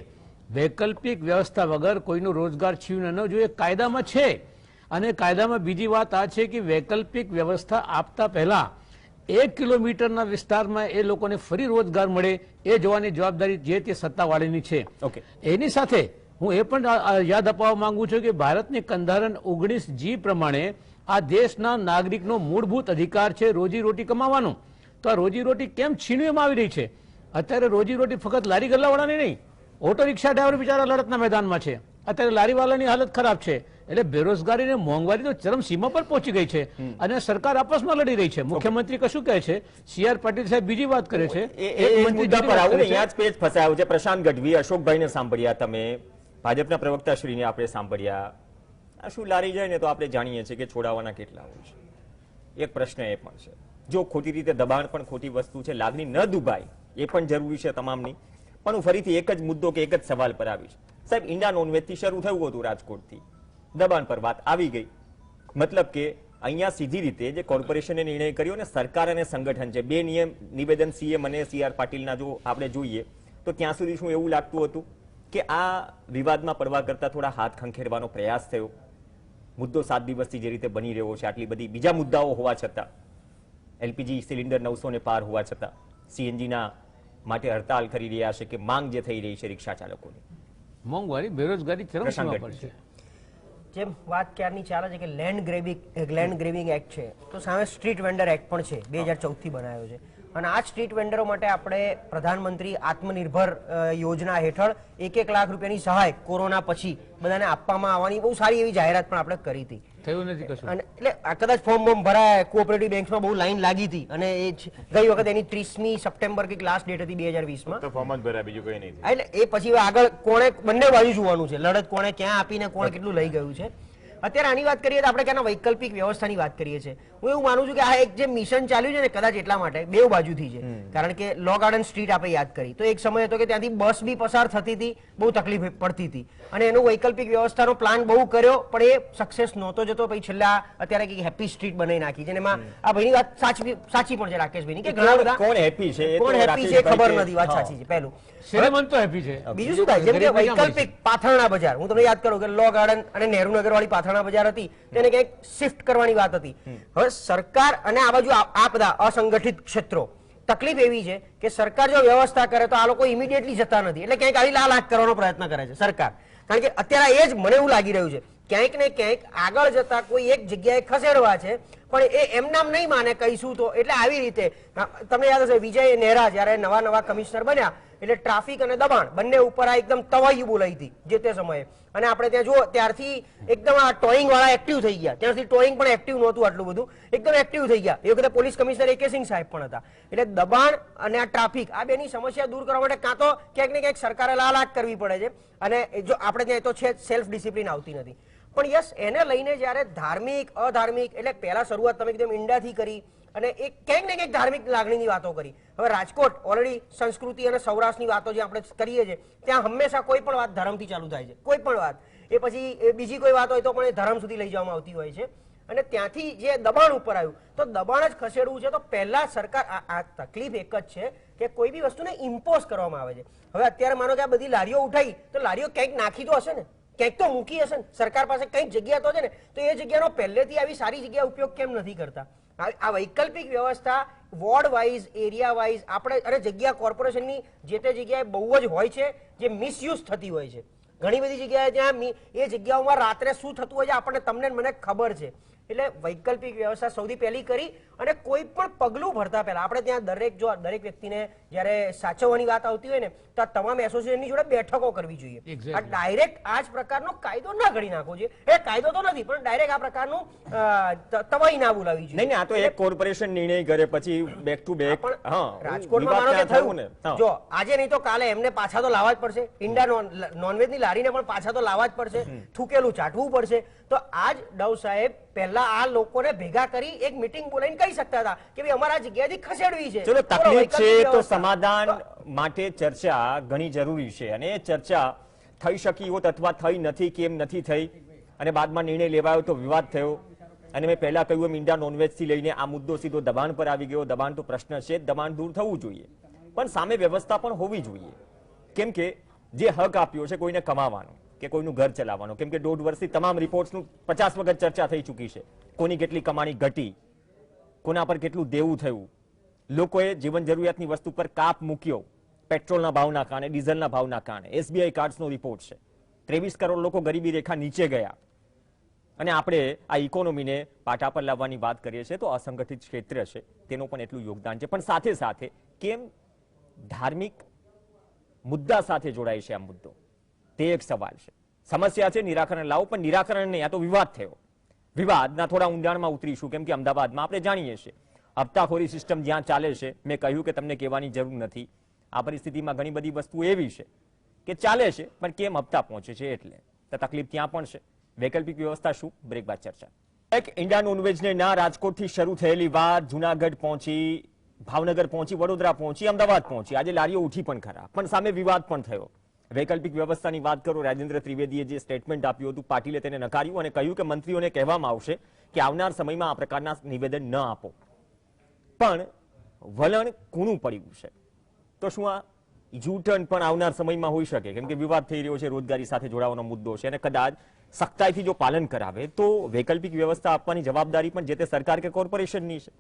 વૈકલ્પિક વ્યવસ્થા વગર કોઈનો રોજગાર છીનવો ન જોઈએ, કાયદામાં છે. અને કાયદામાં બીજી વાત આ છે કે વૈકલ્પિક વ્યવસ્થા આપતા પહેલા 1 કિલોમીટરના વિસ્તારમાં એ લોકોને ફરી રોજગાર મળે એ જોવાની જવાબદારી જે તે સત્તાવાળાની છે. એની સાથે હું એ પણ યાદ અપાવવા માંગુ છું કે ભારતની બંધારણ 19G પ્રમાણે આ દેશના નાગરિકનો મૂળભૂત અધિકાર છે રોજીરોટી કમાવાનો. તો આ રોજીરોટી કેમ છીનવામાં આવી રહી છે? અત્યારે રોજીરોટી ફક્ત લારી ગલ્લાવાળાની નહીં, ઓટો રિક્ષા ડ્રાઈવર બિચારા લડતના મેદાનમાં છે. અત્યારે લારીવાળાની હાલત ખરાબ છે. એટલે બેરોજગારી અને મોંઘવારી તો ચરમસીમા પર પહોંચી ગઈ છે અને સરકાર આપસમાં લડી રહી છે. મુખ્યમંત્રી કશું કહે છે, CR પાટીલ સાહેબ બીજી વાત કરે છે. ફસાયો છે. પ્રશાંત ગઢવી, અશોકભાઈને સાંભળ્યા, તમે ભાજપના પ્રવક્તા શ્રીને આપણે સાંભળ્યા. આ શું લારી જાય ને તો આપણે જાણીએ છીએ કે છોડાવવાના કેટલા હોય છે. એક પ્રશ્ન એ પણ છે, જો ખોટી રીતે દબાણ પણ ખોટી વસ્તુ છે, લાગણી ન દુભાય એ પણ જરૂરી છે તમામની. પણ હું ફરીથી એક જ મુદ્દો કે એક જ સવાલ પર આવીશ. સાહેબ, ઇન્ડિયા નોનવેજથી શરૂ થયું હતું રાજકોટથી, દબાણ પર વાત આવી ગઈ. મતલબ કે અહીંયા સીધી રીતે જે કોર્પોરેશને નિર્ણય કર્યો ને, સરકાર અને સંગઠન છે, બે નિવેદન CM અને CR પાટીલના જો આપણે જોઈએ તો ત્યાં સુધી શું એવું લાગતું હતું કે આ વિવાદમાં પડવા કરતા થોડા હાથ ખંખેરવાનો પ્રયાસ થયો? મુદ્દો 7 દિવસથી જે રીતે બની રહ્યો છે, આટલી બધી બીજા મુદ્દાઓ હોવા છતાં, LPG સિલિન્ડર 900 ને પાર હોવા છતાં CNG ના માટે હડતાલ કરી રહ્યા છે કે માંગ જે થઈ રહી છે રિક્ષા ચાલકોની, મોંઘવારી, બેરોજગારી ચરમસીમા પર છે. જેમ વાત ક્યારની ચાલે છે કે લેન્ડ ગ્રેબિંગ એક્ટ છે, તો સામે સ્ટ્રીટ વેન્ડર એક્ટ પણ છે, 2014 થી બનાવ્યો છે. અને આ સ્ટ્રીટ વેન્ડરો માટે આપણે પ્રધાનમંત્રી આત્મનિર્ભર યોજના હેઠળ 1 લાખ રૂપિયાની સહાય કોરોના પછી બધાને આપવામાં આવવાની બહુ સારી એવી જાહેરાત પણ આપણે કરી હતી. થયું નથી કશું. અને એટલે કદાચ ફોર્મ ભરાય, કોઓપરેટિવ બેંક્સમાં બહુ લાઈન લાગી હતી અને એ ગઈ વખત એની 30મી સપ્ટેમ્બર કંઈક લાસ્ટ ડેટ હતી 2020માં. તો ફોર્મ જ ભરાય, બીજું કંઈ નહીં. એટલે એ પછી આગળ કોણે બંને બાજુ જોવાનું છે, લડત કોણે ક્યાં આપીને કોણે કેટલું લઈ ગયું છે. અત્યારે આની વાત કરીએ તો આપણે ક્યાંના વૈકલ્પિક વ્યવસ્થાની વાત કરીએ છીએ. હું એવું માનું છું કે આ એક જે મિશન ચાલ્યું છે ને, કદાચ એટલા માટે બે બાજુથી છે. કારણ કે લો ગાર્ડન સ્ટ્રીટ આપણે યાદ કરી તો એક સમય હતો કે ત્યાંથી બસ બી પસાર થતી હતી, બહુ તકલીફ પડતી હતી અને એનો વૈકલ્પિક વ્યવસ્થાનો પ્લાન બહુ કર્યો પણ એ સક્સેસ નહોતો જતો. પછી છેલ્લા અત્યારે કંઈક હેપી સ્ટ્રીટ બનાવી નાખી છે. એમાં આ ભાઈની વાત સાચી પણ છે, રાકેશભાઈની, કે ઘણા બધા કોણ હેપી છે ખબર નથી. વાત સાચી છે. પહેલું શ્રીમંત તો હેપી છે. બીજું શું થાય, જેમ કે વૈકલ્પિક પાથરણા બજાર, હું તમને યાદ કરું કે લો ગાર્ડન અને નહેરુનગર વાળી પાથરણા બજાર હતી, તેને ક્યાંક શિફ્ટ કરવાની વાત હતી. હવે સરકાર અને આ બાજુ આ બધા અસંગઠિત ક્ષેત્રો, તકલીફ એવી છે કે સરકાર જો વ્યવસ્થા કરે તો આ લોકો ઇમિડિયેટલી જતા નથી, એટલે ક્યાંક આવી લાલ આંખ કરવાનો પ્રયત્ન કરે છે સરકાર. કારણ કે અત્યારે એ જ મને એવું લાગી રહ્યું છે, ક્યાંક ને ક્યાંક આગળ જતા કોઈ એક જગ્યાએ ખસેડવા છે પણ એ એમનામ નહીં માને કહીશું તો. એટલે આવી રીતે તમને યાદ હશે વિજય નેહરા જયારે નવા કમિશનર બન્યા એટલે ટ્રાફિક અને દબાણ બંને ઉપર આ એકદમ તવાઈ બોલાઈ હતી જે તે સમયે. અને આપણે ત્યાં જુઓ ત્યારથી એકદમ આ ટોઈંગ વાળા એક્ટિવ થઈ ગયા. ત્યારથી ટોઈંગ પણ એક્ટિવ નહોતું આટલું બધું, એકદમ એક્ટિવ થઈ ગયા. એ વખતે પોલીસ કમિશનર AK સિંહ સાહેબ પણ હતા. એટલે દબાણ અને આ ટ્રાફિક, આ બેની સમસ્યા દૂર કરવા માટે કાં તો ક્યાંક ને ક્યાંક સરકારે લાલ આંખ કરવી પડે છે અને જો આપણે ત્યાં તો છે સેલ્ફ ડિસિપ્લિન આવતી નથી. પણ યસ, એને લઈને જયારે ધાર્મિક અધાર્મિક, એટલે પહેલા શરૂઆત તમે કીધું ઇન્ડિયાથી કરી અને એક ક્યાંક ને ક્યાંક ધાર્મિક લાગણીની વાતો કરી. હવે રાજકોટ ઓલરેડી સંસ્કૃતિ અને સૌરાષ્ટ્રની વાતો જે આપણે કરીએ છીએ ત્યાં હંમેશા કોઈ પણ વાત ધર્મથી ચાલુ થાય છે. કોઈ પણ વાત એ પછી બીજી કોઈ વાત હોય તો પણ એ ધર્મ સુધી લઈ જવામાં આવતી હોય છે. અને ત્યાંથી જે દબાણ ઉપર આવ્યું તો દબાણ જ ખસેડવું છે તો પહેલા સરકાર, આ તકલીફ એક જ છે કે કોઈ બી વસ્તુને ઇમ્પોઝ કરવામાં આવે છે. હવે અત્યારે માનો કે આ બધી લારીઓ ઉઠાઈ તો લારીઓ ક્યાંક નાખી તો હશે ને, ક્યાંક તો મૂકી હશે ને, સરકાર પાસે કંઈક જગ્યા તો છે ને, તો એ જગ્યાનો પહેલેથી આવી સારી જગ્યા ઉપયોગ કેમ નથી કરતા? આ વૈકલ્પિક વ્યવસ્થા વોર્ડ વાઇઝ, એરિયા વાઇઝ આપણે, અને જગ્યા કોર્પોરેશનની જે તે જગ્યાએ બહુ જ હોય છે જે મિસયુઝ થતી હોય છે. ઘણી બધી જગ્યાએ ત્યાં એ જગ્યાઓમાં રાત્રે શું થતું હોય છે આપણને, તમને મને ખબર છે. એટલે વૈકલ્પિક વ્યવસ્થા સૌથી પહેલી કરી, અને કોઈ પણ પગલું ભરતા પહેલા આપણે ત્યાં દરેક વ્યક્તિને જ્યારે સાચવવાની વાત આવતી હોય ને તો તમામ એસોસિએશનની જોડે બેઠકો કરવી જોઈએ. આ ડાયરેક્ટ આ જ પ્રકારનો કાયદો ના ઘડી નાખવો જોઈએ. એ કાયદો તો નથી, પણ ડાયરેક્ટ આ પ્રકારનું તવાઈ ના બોલાવી જોઈએ. નહીં, આ તો એક કોર્પોરેશન નિર્ણય કરે પછી બેક ટુ બેક. રાજકોટમાં માનો કે થયું ને, જો આજે નહીં તો કાલે એમને પાછા તો લાવવા જ પડશે. ઈંડા નોનવેજની લારીને પણ પાછા તો લાવવા જ પડશે, થૂકેલું ચાટવું પડશે. તો આજ ડવ સાહેબ પહેલા આ લોકોને ભેગા કરી એક મીટિંગ બોલાવીને કહી શકતા હતા કે ભાઈ અમારા જગ્યાએથી ખસેડવી છે. ચલો, તકલીફ છે તો સમાધાન માટે ચર્ચા ઘણી જરૂરી છે, અને એ ચર્ચા થઈ શકી હોત અથવા થઈ નથી, કેમ નથી થઈ, અને બાદમાં નિર્ણય લેવાયો તો વિવાદ થયો. અને મેં પહેલા કહ્યું એમ ઈંડા નોનવેજ થી લઈને આ મુદ્દો સીધો દબાણ પર આવી ગયો. દબાણ તો પ્રશ્ન છે, દબાણ દૂર થવું જોઈએ, પણ સામે વ્યવસ્થા પણ હોવી જોઈએ. કેમ કે જે હક આપ્યો છે કોઈને કમાવાનો કે કોઈનું ઘર ચલાવવાનો, કેમ કે 1.5 વર્ષથી તમામ રિપોર્ટ્સનું 50 વખત ચર્ચા થઈ ચૂકી છે. કોની કેટલી કમાણી ઘટી, કોના પર કેટલું દેવું થયું, લોકોએ જીવન જરૂરિયાતની વસ્તુ પર કાપ મૂક્યો પેટ્રોલના ભાવના કારણે, ડીઝલના ભાવના કારણે. SBI કાર્ડ્સનો રિપોર્ટ છે. 23 કરોડ લોકો ગરીબી રેખા નીચે ગયા. અને આપણે આ ઇકોનોમીને પાટા પર લાવવાની વાત કરીએ છીએ તો અસંગઠિત ક્ષેત્ર છે તેનું પણ એટલું યોગદાન છે. પણ સાથે સાથે કેમ ધાર્મિક મુદ્દા સાથે જોડાય છે આ મુદ્દો, તે એક સવાલ છે. સમસ્યા છે, નિરાકરણ લાવો, પણ નિરાકરણ નહીં, આ તો વિવાદ થયો. વિવાદના થોડા ઊંડાણમાં ઉતરીશું, કેમ કે અમદાવાદમાં આપણે જાણીએ છીએ હપ્તાખોરી સિસ્ટમ જ્યાં ચાલે છે. મેં કહ્યું કે તમને કહેવાની જરૂર નથી. આ પરિસ્થિતિમાં ઘણી બધી વસ્તુ એવી છે કે ચાલે છે, પણ કેમ હપ્તા પહોંચે છે એટલે તો તકલીફ ત્યાં પણ છે. વૈકલ્પિક વ્યવસ્થા શું? બ્રેક બાદ ચર્ચા. એક ઈંડા નોનવેજને ના રાજકોટથી શરૂ થયેલી વાત જુનાગઢ પહોંચી, ભાવનગર પહોંચી, વડોદરા પહોંચી, અમદાવાદ પહોંચી. આજે લારીઓ ઉઠી પણ ખરા, પણ સામે વિવાદ પણ થયો. વૈકલ્પિક વ્યવસ્થાની વાત કરો, રાજેન્દ્ર ત્રિવેદીએ જે સ્ટેટમેન્ટ આપ્યું હતું, પાટીલે તેને નકાર્યું અને કહ્યું કે મંત્રીઓને કહેવામાં આવશે કે આવનાર સમયમાં આ પ્રકારના નિવેદન ન આપો. પણ વલણ કૂણું પડ્યું છે. તો શું આ યુ-ટર્ન પણ આવનાર સમયમાં હોઈ શકે? કેમ કે વિવાદ થઈ રહ્યો છે, રોજગારી સાથે જોડાવાનો મુદ્દો છે, અને કદાચ સખ્તાઈથી જો પાલન કરાવે તો વૈકલ્પિક વ્યવસ્થા આપવાની જવાબદારી પણ જે તે સરકાર કે કોર્પોરેશનની છે.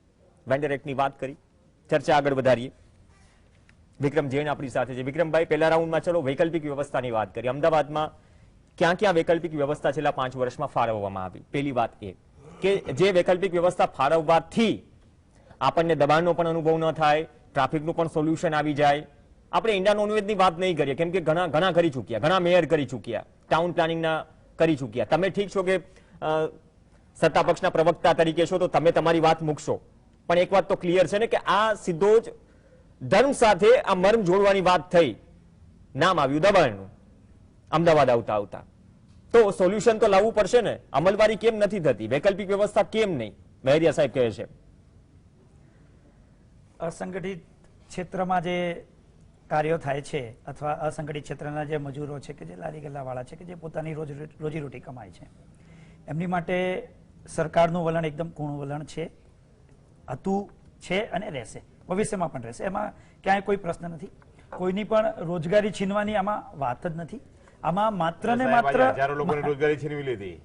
વેન્ડર એક્ટની વાત કરી, ચર્ચા આગળ વધારીએ. વિક્રમ જૈન આપણી સાથે છે. વિક્રમભાઈ, પહેલા રાઉન્ડમાં ચલો વૈકલ્પિક વ્યવસ્થાની વાત કરી. અમદાવાદમાં ક્યાં ક્યાં વૈકલ્પિક વ્યવસ્થા છેલ્લા 5 વર્ષમાં ફાળવવામાં આવી? પહેલી વાત એ કે જે વૈકલ્પિક વ્યવસ્થા ફાળવવાથી આપણને દબાણનો પણ અનુભવ ન થાય, ટ્રાફિકનું પણ સોલ્યુશન આવી જાય. આપણે ઈંડા નોનવેજની વાત નહીં કરીએ, કેમ કે ઘણા કરી ચૂક્યા, ઘણા મેયર કરી ચૂક્યા, ટાઉન પ્લાનિંગના કરી ચૂક્યા. તમે ઠીક છો કે સત્તા પક્ષના પ્રવક્તા તરીકે છો તો તમે તમારી વાત મૂકશો, પણ એક વાત તો ક્લિયર છે ને કે આ સીધો જ ધર્મ સાથે આ મર્મ જોડવાની વાત થઈ. નામ આવ્યું દબાણનું અમદાવાદ આવતા. તો સોલ્યુશન તો લાવવું પડશે ને. અમલવારી કેમ નથી થતી? વૈકલ્પિક વ્યવસ્થા કેમ નહીં? મહેરિયા સાહેબ કહે છે અસંગઠિત ક્ષેત્રમાં જે કાર્યો થાય છે અથવા અસંગઠિત ક્ષેત્રના જે મજૂરો છે કે જે લારી ગલ્લાવાળા છે કે જે પોતાની રોજીરોટી કમાય છે, એમની માટે સરકારનું વલણ એકદમ કૂણું વલણ છે, હતું, છે અને રહેશે, ભવિષ્યમાં પણ રહેશે. એમાં ક્યાંય કોઈ પ્રશ્ન નથી. કોઈની પણ રોજગારી છીનવાની આમાં વાત જ નથી. આમાં માત્ર ને માત્ર હજારો લોકોની રોજગારી છીનવી લીધી.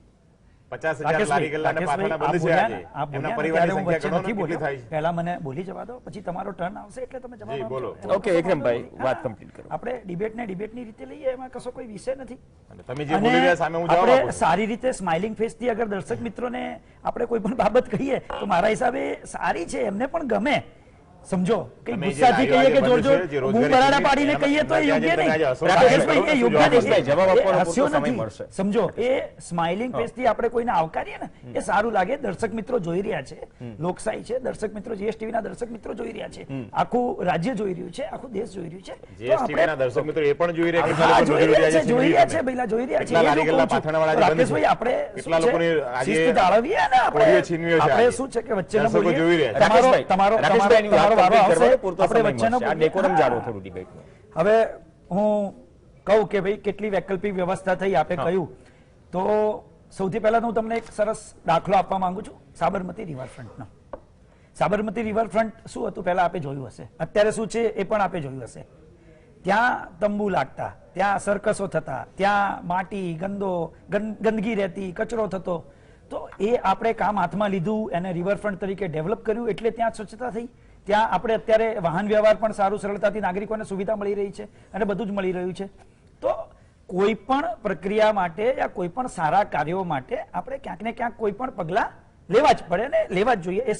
50,000 લારી ગલ્લાને પાથરણા બંધ છે આજે. એમના પરિવારની સંખ્યા ગણો ને કેટલી થાય છે. પહેલા મને બોલી જવા દો, પછી તમારો ટર્ન આવશે એટલે તમે જવાબ આપજો. બોલો. ઓકે વિક્રમભાઈ, વાત કમ્પ્લીટ કરો. આપણે ડિબેટની રીતે લઈએ, એમાં કશો કોઈ વિષય નથી. તમે જે બોલી રહ્યા સામે હું જવાબ આપું આપણે છું. સારી રીતે સ્માઇલિંગ ફેસ થી અગર દર્શક મિત્રોને આપણે કોઈ પણ બાબત કહીએ તો મારા હિસાબે સારી છે, એમને પણ ગમે. સમજો કે તમે જે ગુસ્સાથી કહીએ કે જોર જોર જે રોજગારી બૂમ બરાડા પાડીને એમાં કહીએ તો એ યોગ્ય આજે નહીં. આજે રાકેશભાઈ, એ યોગ્ય નહીં. જવાબ આપવાનો એ પૂરતો હસ્યો સમય નથી. મળશે. સમજો, એ સ્માઇલિંગ ફેસ થી આપણે કોઈને આવકારીએ ને એ સારું લાગે. દર્શક મિત્રો જોઈ રહ્યા છે, લોકશાહી છે, દર્શક મિત્રો, જીએસટીવી ના દર્શક મિત્રો જોઈ રહ્યા છે, આખું રાજ્ય જોઈ રહ્યું છે, આખું દેશ જોઈ રહ્યું છે. તો જીએસટીવી ના દર્શક મિત્રો એ પણ જોઈ રહ્યા કે હા, કેટલા લોકો જોઈ રહ્યા છે, રોજગારી જોઈ રહ્યા છે, છીનવી ભઈલા જોઈ રહ્યા છે. કેટલા એ લારી જો ગલ્લા કહું છું. પાથરણવાળા જે બંધ છે. રાકેશભાઈ, આપણે કેટલા શું છે? લોકોની આજે શિસ્ત જાળવીએ ને કોળીઓ છીનવીઓ છે આપણે આજે. શું છે કે વચ્ચે ન દર્શકો બોલીએ. જોઈ રહ્યા છે. તમારો તમારો રાકેશભાઈની વાત તમારો વારો complete આવશે. કરવા પૂરતો આપણે સમય વચ્ચે ન મળશે. આ બોલીએ. ડેકોરમ જાળવો થોડું ડિબેટનું. હવે હું કહું કે ભાઈ કેટલી વૈકલ્પિક વ્યવસ્થા થઈ, આપે કહ્યું તો સૌથી પહેલા હું તમને એક સરસ દાખલો આપવા માંગુ છું સાબરમતી રિવરફ્રન્ટનો. સાબરમતી રિવરફ્રન્ટ શું હતું પહેલા આપે જોયું હશે, અત્યારે શું છે એ પણ આપે જોયું હશે. ત્યાં તંબુ લાગતા, ત્યાં સર્કસો થતા, ત્યાં માટી ગંદકી રહેતી, કચરો થતો. તો એ આપણે કામ હાથમાં લીધું, એને રિવરફ્રન્ટ તરીકે ડેવલપ કર્યું, એટલે ત્યાં સ્વચ્છતા થઈ. ત્યાં આપણે અત્યારે વાહન વ્યવહાર પણ સારું સરળતાથી નાગરિકોને સુવિધા મળી રહી છે અને બધું જ મળી રહ્યું છે. તો કોઈ પણ પ્રક્રિયા માટે યા કોઈ પણ સારા કાર્યો માટે આપણે ક્યાંક ને ક્યાંક કોઈ પણ પગલા લેવા જ પડે ને લેવા જ જોઈએ. એ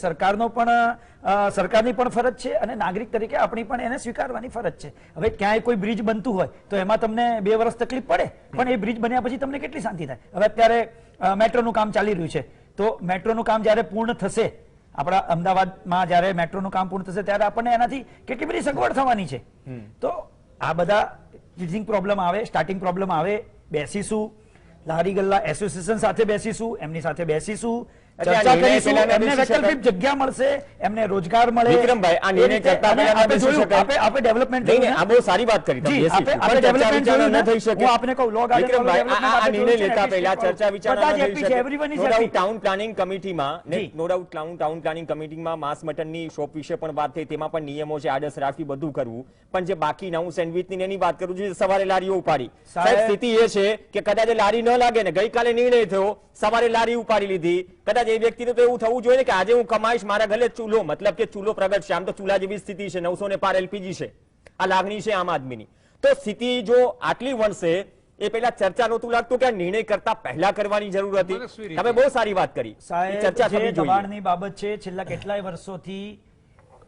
સરકારની પણ ફરજ છે અને નાગરિક તરીકે આપણી પણ એને સ્વીકારવાની ફરજ છે. હવે ક્યાંય કોઈ બ્રિજ બનતું હોય તો એમાં તમને 2 વર્ષ તકલીફ પડે, પણ એ બ્રિજ બન્યા પછી તમને કેટલી શાંતિ થાય. હવે અત્યારે મેટ્રોનું કામ ચાલી રહ્યું છે, તો મેટ્રોનું કામ જ્યારે પૂર્ણ થશે, આપણા અમદાવાદમાં જ્યારે મેટ્રોનું કામ પૂર્ણ થશે ત્યારે આપણને એનાથી કેટલી બધી સગવડ થવાની છે. તો આ બધા ટીચિંગ પ્રોબ્લેમ આવે, સ્ટાર્ટિંગ પ્રોબ્લેમ આવે, બેસીશું, લારી ગલ્લા એસોસિએશન સાથે બેસીશું, એમની સાથે બેસીશું, ચર્ચા કરીશું, એમને વૈકલ્પિક જગ્યા મળશે, એમને રોજગાર મળે. વિક્રમભાઈ, આ નિર્ણય કરતા પહેલા ન બેસી શકાય. આપણે ડેવલપમેન્ટ નહીં, આ બહુ સારી વાત કરી તમે. આપણે ડેવલપમેન્ટ ન થઈ શકે. હું આપને કહું, લો ગાર્ડન વિક્રમભાઈ, આ નિર્ણય લેતા પહેલા ચર્ચા વિચારણા ન થઈ શકે. નો ડાઉટ ટાઉન પ્લાનિંગ કમિટીમાં નો ડાઉટ ટાઉન પ્લાનિંગ કમિટીમાં માંસ મટનની શોપ વિશે પણ વાત થઈ, તેમાં પણ નિયમો છે, આદર્શ રાખવી, બધું કરવું. પણ જે બાકીના, હું સેન્ડવિચની એની વાત કરું છું, સવારે લારીઓ ઉપાડી. સાહેબ, સ્થિતિ એ છે કે કદાચ લારી ન લાગે ને, ગઈકાલે નિર્ણય થયો, સવારે લારી ઉપાડી લીધી. કદાચ એ વ્યક્તિને તો એવું થવું જોઈએ કે આજે હું કમાઈશ, મારા ઘરે ચૂલો, મતલબ કે ચૂલો પ્રગટ છે. આમ તો ચૂલા જેવી સ્થિતિ છે, 900 ને પાર એલપીજી છે. આ લાગણી છે આમ આદમીની. તો સ્થિતિ જો આટલી વણશે, એ પહેલા ચર્ચા નહોતું લાગતું કે નિર્ણય કરતા પહેલા કરવાની જરૂર હતી. તમે બહુ સારી વાત કરી. ચર્ચા થવી જોઈએ. દબાણની બાબત છે, છેલ્લા કેટલાય વર્ષોથી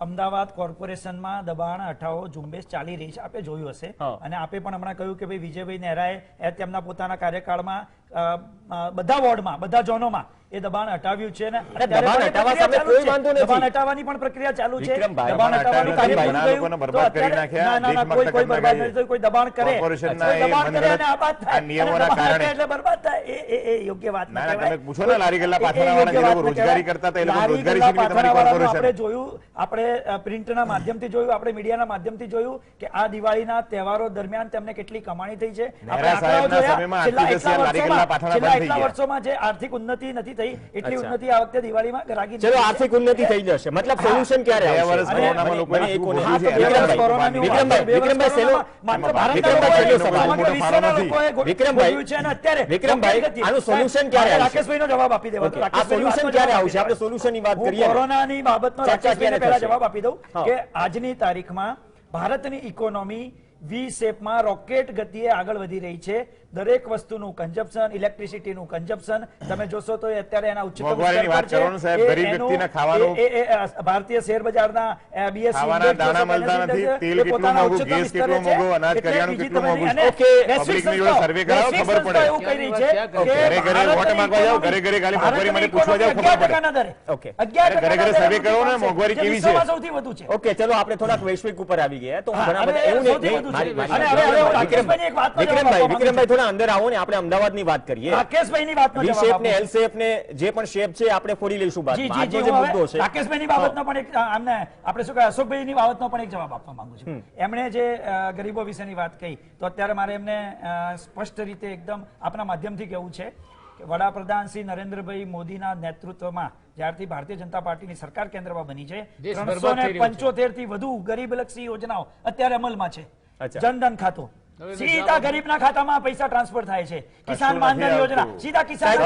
અમદાવાદ કોર્પોરેશનમાં દબાણ હટાવો ઝુંબેશ ચાલી રહી છે. આપે જોયું હશે, અને આપે પણ હમણાં કહ્યું કે ભાઈ વિજયભાઈ નહેરાએ તેમના પોતાના કાર્યકાળમાં બધા વોર્ડમાં, બધા ઝોનોમાં એ દબાણ હટાવ્યું છે ને દબાણ હટાવવા સામે કોઈ વાંધો નથી. દબાણ હટાવવાની પણ પ્રક્રિયા ચાલુ છે. વિક્રમભાઈ, દબાણ હટાવવાનું કાર્ય પૂરું થયું. લોકોને બરબાદ કરી નાખ્યા. ના, કોઈ બરબાદ નથી થયું. કોઈ દબાણ કરે, કોર્પોરેશનના કોઈ દબાણ કરે અને આબાદ આ થાય, નિયમોના દબાણ કારણે. કરે એટલે બરબાદ થાય. એ યોગ્ય વાત ના, નથી. ના, તમે પૂછો ને લારી ગલ્લા પાથરણાવાળા જે લોકો રોજગારી કરતા હતા, એ લોકો રોજગારી છીનવી તમારી કોર્પોરેશન. આપણે જોયું, આપણે પ્રિન્ટના માધ્યમથી જોયું, આપણે મીડિયાના માધ્યમથી જોયું કે આ દિવાળીના તહેવારો દરમિયાન તેમને કેટલી કમાણી થઈ છે. આપણે આંકડાઓ જોયા, છેલ્લા એટલા વર્ષોમાં જે આર્થિક ઉન્નતિ નથી થઈ, એટલી ઉન્નતિ આ વખતે દિવાળીમાં ગ્રાહકી. ચલો, આર્થિક ઉન્નતિ થઈ જશે, મતલબ સોલ્યુશન ક્યારે આવશે? 2 વર્ષ કોરોનામાં લોકોએ મને એ કોને? શું છે? વિક્રમભાઈ, આનું સોલ્યુશન ક્યારે આવશે? રાકેશભાઈનો જવાબ આપી દેવા. આ સોલ્યુશન ક્યારે આવશે? આપણે સોલ્યુશનની વાત કરીએ. કોરોનાની બાબતનો રાકેશભાઈને પહેલા જવાબ આપી દઉં હા. કે આજની તારીખમાં ભારતની ઇકોનોમી વી શેપમાં રોકેટ ગતિએ આગળ વધી રહી છે. દરેક વસ્તુનું કન્ઝપ્શન, ઇલેક્ટ્રિસિટીનું કન્ઝપ્શન તમે જોશો તો એ અત્યારે એના ઉચ્ચતમ મોંઘવારીની વાત કરો ને સાહેબ, ગરીબ વ્યક્તિના ખાવાનું, ભારતીય શેર બજારના BSE ખાવાના દાણા મળતા નથી, તેલ કેટલું મોંઘું, ગેસ કેટલું મોંઘું, અનાજ કરિયાણું કેટલું મોંઘું. પબ્લિકની જોડે સર્વે કરાવો, ખબર પડે. એવું કહી રહી છે કે ઘરે ઘરે વોટ માંગવા જાઓ, ઘરે ઘરે ખાલી મોંઘવારી માટે પૂછવા જાઓ, ખબર પડે. ઓકે, ઘરે ઘરે સર્વે કરો ને, મોંઘવારી કેવી છે. સૌથી વધુ છે. ઓકે, ચલો આપણે થોડાક વૈશ્વિક ઉપર આવી ગયા. તો ઘણા અને બધા એવું સૌથી નહીં. વધુ મારી- છે. મારી- અને હવે રાકેશભાઈને એક વાતનો જવાબ આપવા માંગુ છું. વિક્રમભાઈ થોડા અંદર આવો ને, આપણે અમદાવાદની વાત કરીએ. રાકેશભાઈની વાતનો વી જવાબ શેપ આપો. ને એલ શેપ ને જે પણ શેપ છે આપણે ફોડી લઈશું જી બાદમાં. જી આજનો જી જે હું મુદ્દો હવે છે, રાકેશભાઈની બાબતનો પણ એક આમને આપણે શું કહે અશોકભાઈની બાબતનો પણ એક જવાબ આપવા માંગુ છું. એમણે જે ગરીબો વિશેની વાત કહી, તો અત્યારે મારે એમને સ્પષ્ટ રીતે એકદમ આપના માધ્યમથી કહેવું છે કે વડાપ્રધાન શ્રી નરેન્દ્રભાઈ મોદીના નેતૃત્વમાં જ્યારથી ભારતીય જનતા પાર્ટીની સરકાર કેન્દ્રમાં બની છે, દેશ બરબાદ થઈ રહ્યો છે. 375 થી વધુ ગરીબલક્ષી યોજનાઓ અત્યારે અમલમાં છે. અચ્છા. જનધન ખાતું, સીધા ગરીબના ખાતામાં પૈસા ટ્રાન્સફર થાય છે. કિસાન માનધન યોજના સીધા કિસાન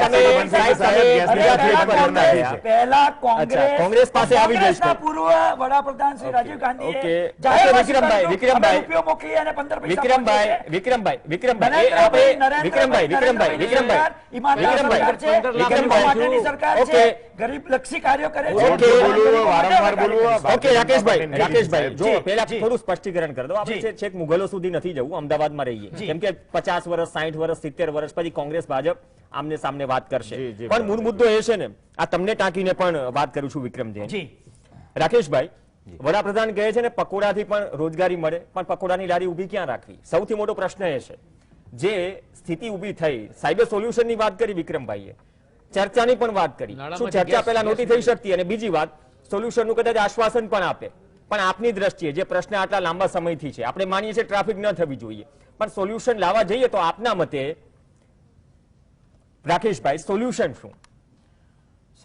પહેલા કોંગ્રેસ પાસે આવી જશે. કોંગ્રેસના પૂર્વ વડાપ્રધાન શ્રી રાજીવ ગાંધીએ ઓકે. જાહેર વિક્રમભાઈ, અમે વિક્રમભાઈ. રૂપિયો મોકલી અને 15 પૈસા વિક્રમભાઈ, પહોંચે છે. વિક્રમભાઈ, વિક્રમભાઈ, એ આપણે વિક્રમભાઈ, સરકાર ઓકે. છે, ગરીબ લક્ષી કાર્યો કરે છે. ઓકે. બોલવું, વારંવાર બોલવું. ઓકે, રાકેશભાઈ, જો જી, પહેલા જી. થોડું સ્પષ્ટીકરણ કરી દો. આપણે જી. છેક મુગલો સુધી નથી જવું, અમદાવાદમાં રહીએ. જી. કેમ કે 50 વર્ષ, 60 વર્ષ, 70 વર્ષ પછી કોંગ્રેસ ભાજપ આમને સામને વાત કરશે. જી, જી, પણ મૂળ મુદ્દો એ છે ને, આ તમને ટાંકીને પણ વાત કરું છું વિક્રમજી. જી રાકેશભાઈ, વડાપ્રધાન કહે છે ને પકોડાથી પણ રોજગારી મળે, પણ પકોડાની લારી ઊભી ક્યાં રાખવી? સૌથી મોટો પ્રશ્ન એ છે. જે સ્થિતિ ઊભી થઈ, સાયબર સોલ્યુશનની વાત કરી વિક્રમભાઈએ, ચર્ચાની પણ વાત કરી. શું ચર્ચા પહેલા નહોતી થઈ શકતી? અને બીજી વાત, સોલ્યુશનનું કદાચ આશ્વાસન પણ આપે, પણ આપની દ્રષ્ટિએ જે પ્રશ્ન આટલા લાંબા સમયથી છે, આપણે માનીએ છીએ ટ્રાફિક ન થવી જોઈએ, પણ સોલ્યુશન લાવવા જઈએ તો આપના મતે રાકેશભાઈ સોલ્યુશન શું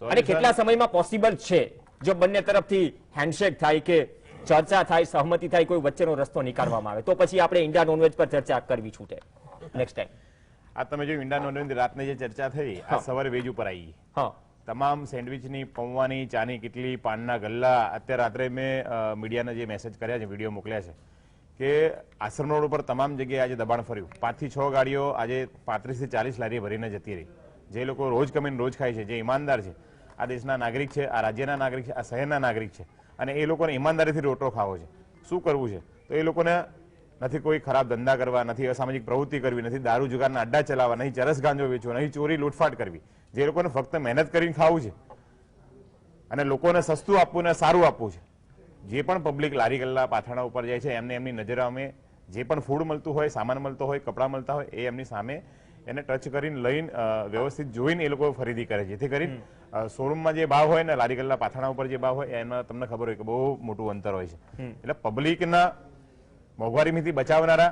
અને કેટલા સમયમાં પોસિબલ છે? જો બંને તરફથી હેન્ડશેક થાય કે ચર્ચા થાય, સહમતિ થાય, કોઈ વચ્ચેનો રસ્તો નીકાળવામાં આવે તો પછી આપણે ઈંડા નોનવેજ પર ચર્ચા કરવી છૂટે નેક્સ્ટ ટાઈમ. આ તમે જો ઈંડા નોનવેજ રાતની જે ચર્ચા થઈ, આ સવારે વેજ ઉપર આવી. હા, તમામ સેન્ડવિચની, પૌવાની, ચાની કિટલી, પાનના ગલ્લા, અત્યારે રાત્રે મેં મીડિયાના જે મેસેજ કર્યા છે, વિડીયો મોકલ્યા છે કે આશ્રમ રોડ ઉપર તમામ જગ્યાએ આજે દબાણ ફર્યું. 5 થી 6 ગાડીઓ આજે 35 થી 40 લારી ભરીને જતી રહી. જે લોકો રોજ કમીને રોજ ખાય છે, જે ઈમાનદાર છે, આ દેશના નાગરિક છે, આ રાજ્યના નાગરિક છે, આ શહેરના નાગરિક છે, અને એ લોકોને ઈમાનદારીથી રોટલો ખાવો છે. શું કરવું છે? તો એ લોકોને નથી કોઈ ખરાબ ધંધા કરવા, નથી અસામાજિક પ્રવૃત્તિ કરવી, નથી દારૂ જુગારના અડ્ડા ચલાવવા, નહીં ચરસ ગાંજો વેચવો, નહીં ચોરી લૂંટફાટ કરવી. જે લોકોને ફક્ત મહેનત કરીને ખાવું છે અને લોકોને સસ્તું આપવું ને સારું આપવું છે. જે પણ પબ્લિક લારી ગલ્લા પાથરણા ઉપર જાય છે એમને એમની નજર અમે જે પણ ફૂડ મળતું હોય, સામાન મળતો હોય, કપડાં મળતા હોય એ એમની સામે એને ટચ કરીને લઈને વ્યવસ્થિત જોઈને એ લોકો ખરીદી કરે છે. જેથી કરીને શોરૂમમાં જે ભાવ હોય ને લારી ગલ્લા પાથરણા ઉપર જે ભાવ હોય એમાં તમને ખબર હોય કે બહુ મોટું અંતર હોય છે. એટલે પબ્લિકના મોંઘવારીમાંથી બચાવનારા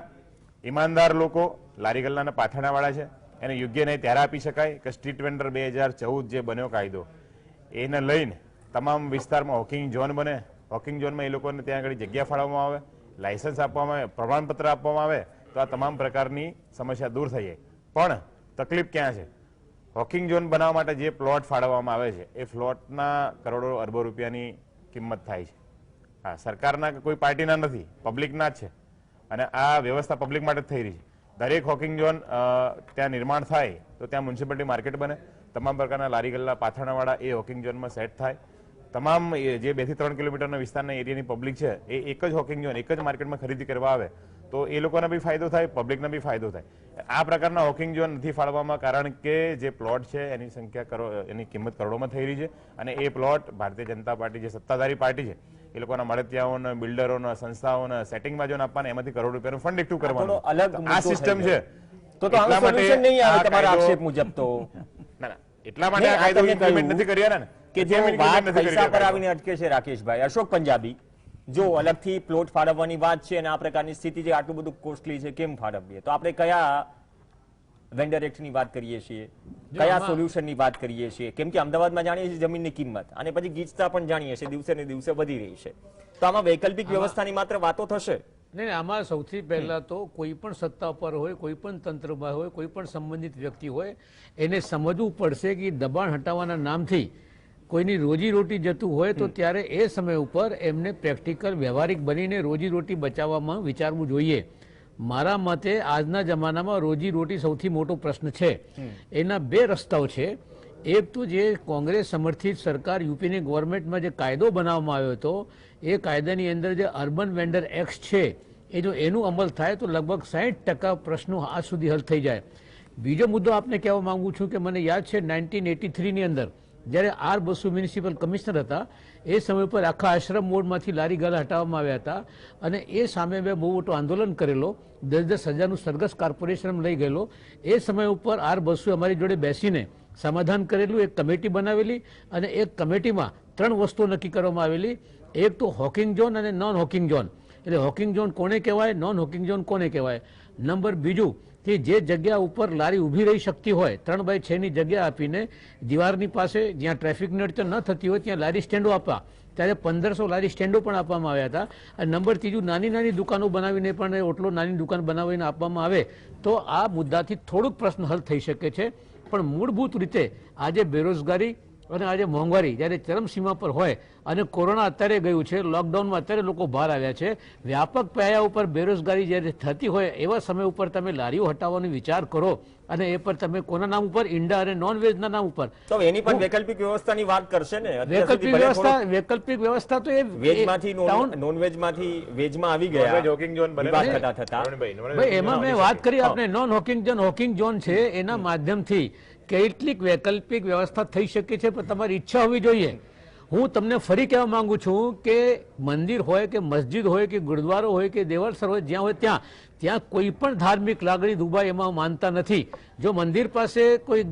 ઈમાનદાર લોકો લારી ગલ્લાના પાથરણાવાળા છે એને યોગ્ય નહીં ત્યારે આપી શકાય કે સ્ટ્રીટ વેન્ડર 2014 જે બન્યો કાયદો એને લઈને તમામ વિસ્તારમાં હોકિંગ ઝોન બને. હોકિંગ ઝોનમાં એ લોકોને ત્યાં આગળ જગ્યા ફાળવવામાં આવે, લાયસન્સ આપવામાં આવે, પ્રમાણપત્ર આપવામાં આવે તો આ તમામ પ્રકારની સમસ્યા દૂર થઈ જાય. પણ તકલીફ ક્યાં છે? હોકિંગ ઝોન બનાવવા માટે જે પ્લોટ ફાળવવામાં આવે છે એ પ્લોટના કરોડો અરબો રૂપિયાની કિંમત થાય છે. હા, સરકારના કે કોઈ પાર્ટીના નથી, પબ્લિકના જ છે. અને આ વ્યવસ્થા પબ્લિક માટે જ થઈ રહી છે. દરેક હોકિંગ ઝોન ત્યાં નિર્માણ થાય તો ત્યાં મ્યુનિસિપાલિટી માર્કેટ બને, તમામ પ્રકારના લારી ગલ્લા પાથરણાવાળા એ હોકિંગ ઝોનમાં સેટ થાય. તમામ જે 2 થી 3 કિલોમીટરના વિસ્તારના એરિયાની પબ્લિક છે એ એક જ હોકિંગ ઝોન, એક જ માર્કેટમાં ખરીદી કરવા આવે તો એ લોકોને બી ફાયદો થાય, પબ્લિકને બી ફાયદો થાય. આ પ્રકારના હોકિંગ ઝોન નથી ફાળવવામાં કારણ કે જે પ્લોટ છે એની સંખ્યા એની કિંમત કરોડોમાં થઈ રહી છે. અને એ પ્લોટ ભારતીય જનતા પાર્ટી જે સત્તાધારી પાર્ટી છે એ લોકોના મળતિયાઓને, બિલ્ડરોને, સંસ્થાઓને સેટિંગમાં જોઈને આપવાના, એમાંથી કરોડ રૂપિયાનું ફંડ એકઠું કરવાનું આ સિસ્ટમ છે. તો આનું સોલ્યુશન નહીં આવે તમારા આક્ષેપ મુજબ. તો ના ના, એટલા માટે આ કાયદો ઇમ્પ્લિમેન્ટ નથી કર્યા ને કે જે વાત પૈસા પર આવીને અટકે છે. રાકેશભાઈ, અશોક પંજાબી, જો અલગથી પ્લોટ ફાળવવાની વાત છે અને આ પ્રકારની સ્થિતિ છે, આટલું બધું કોસ્ટલી છે, કેમ ફાળવીએ? તો આપણે કયા વેન્ડર એક્ટની વાત કરીએ છીએ, કયા સોલ્યુશનની વાત કરીએ છીએ? કેમ કે અમદાવાદમાં જાણીએ છીએ જમીનની કિંમત અને પછી ગીચતા પણ જાણીએ છીએ દિવસે ને દિવસે વધી રહી છે. તો આમાં વૈકલ્પિક વ્યવસ્થાની માત્ર વાતો થશે નહીં. આમાં સૌથી પહેલા તો કોઈ પણ સત્તા પર હોય, કોઈ પણ તંત્રમાં હોય, કોઈ પણ સંબંધિત વ્યક્તિ હોય એને સમજવું પડશે કે દબાણ હટાવવાના નામથી કોઈની રોજીરોટી જતું હોય તો ત્યારે એ સમય ઉપર એમને પ્રેક્ટિકલ વ્યવહારિક બનીને રોજીરોટી બચાવવામાં વિચારવું જોઈએ. મારા મતે આજના જમાનામાં રોજીરોટી સૌથી મોટો પ્રશ્ન છે. એના 2 રસ્તાઓ છે. એક તો જે કોંગ્રેસ સમર્થિત સરકાર યુપીની ગવર્મેન્ટમાં જે કાયદો બનાવવામાં આવ્યો હતો એ કાયદાની અંદર જે અર્બન વેન્ડર એક્ટ છે એ જો એનું અમલ થાય તો લગભગ 60% પ્રશ્નો આજ સુધી હલ થઈ જાય. બીજો મુદ્દો આપને કહેવા માંગુ છું કે મને યાદ છે 1983ની અંદર જ્યારે આર બસુ મ્યુનિસિપલ કમિશનર હતા એ સમય પર આખા આશ્રમ મોડમાંથી લારી ગલ્લા હટાવવામાં આવ્યા હતા અને એ સામે મેં બહુ મોટું આંદોલન કરેલો. 10-10 હજારનું સરઘસ કોર્પોરેશન લઈ ગયેલો. એ સમય ઉપર આર બસુ અમારી જોડે બેસીને સમાધાન કરેલું, એક કમિટી બનાવેલી અને એક કમિટીમાં 3 વસ્તુઓ નક્કી કરવામાં આવેલી. એક તો હોકિંગ ઝોન અને નોન હોકિંગ ઝોન, એટલે હોકિંગ ઝોન કોને કહેવાય, નોન હોકિંગ ઝોન કોને કહેવાય. નંબર બીજું કે જે જગ્યા ઉપર લારી ઊભી રહી શકતી હોય 3x6ની જગ્યા આપીને દિવારની પાસે જ્યાં ટ્રાફિકની અડચણ ન થતી હોય ત્યાં લારી સ્ટેન્ડો આપવા. ત્યારે 1500 લારી સ્ટેન્ડો પણ આપવામાં આવ્યા હતા. અને નંબર ત્રીજું નાની નાની દુકાનો બનાવીને પણ ઓટલો નાની દુકાન બનાવીને આપવામાં આવે તો આ મુદ્દાથી થોડુંક પ્રશ્ન હલ થઈ શકે છે. પણ મૂળભૂત રીતે આજે બેરોજગારી અને આજે મોંઘવારી જ્યારે ચરમસીમા પર હોય અને કોરોના અત્યારે ગયું છે, લોકડાઉનમાં અત્યારે લોકો બહાર આવ્યા છે, વ્યાપક પાયા ઉપર બેરોજગારી જ્યારે થતી હોય એવા સમય ઉપર તમે લારીઓ હટાવવાનો વિચાર કરો અને એ પર તમે કોના નામ ઉપર, ઈંડા અને નોન વેજના નામ ઉપર. તો એની પણ વૈકલ્પિક વ્યવસ્થાની વાત કરશે ને. વૈકલ્પિક વ્યવસ્થા તો એ વેજમાંથી નોન વેજમાંથી વેજમાં આવી ગયા હોકિંગ ઝોન બને ભાઈ. એમાં મેં વાત કરી આપણે નોન હોકિંગ ઝોન છે એના માધ્યમથી કેટલીક વૈકલ્પિક વ્યવસ્થા થઈ શકે છે પણ તમારી ઈચ્છા હોવી જોઈએ. હું તમને ફરી કહેવા માંગુ છું કે મંદિર હોય કે મસ્જિદ હોય કે ગુરુદ્વારો હોય કે દેવળસર હોય, જ્યાં હોય ત્યાં કોઈ પણ ધાર્મિક લાગણી દુભાય એમાં માનતા નથી. જો મંદિર પાસે કોઈ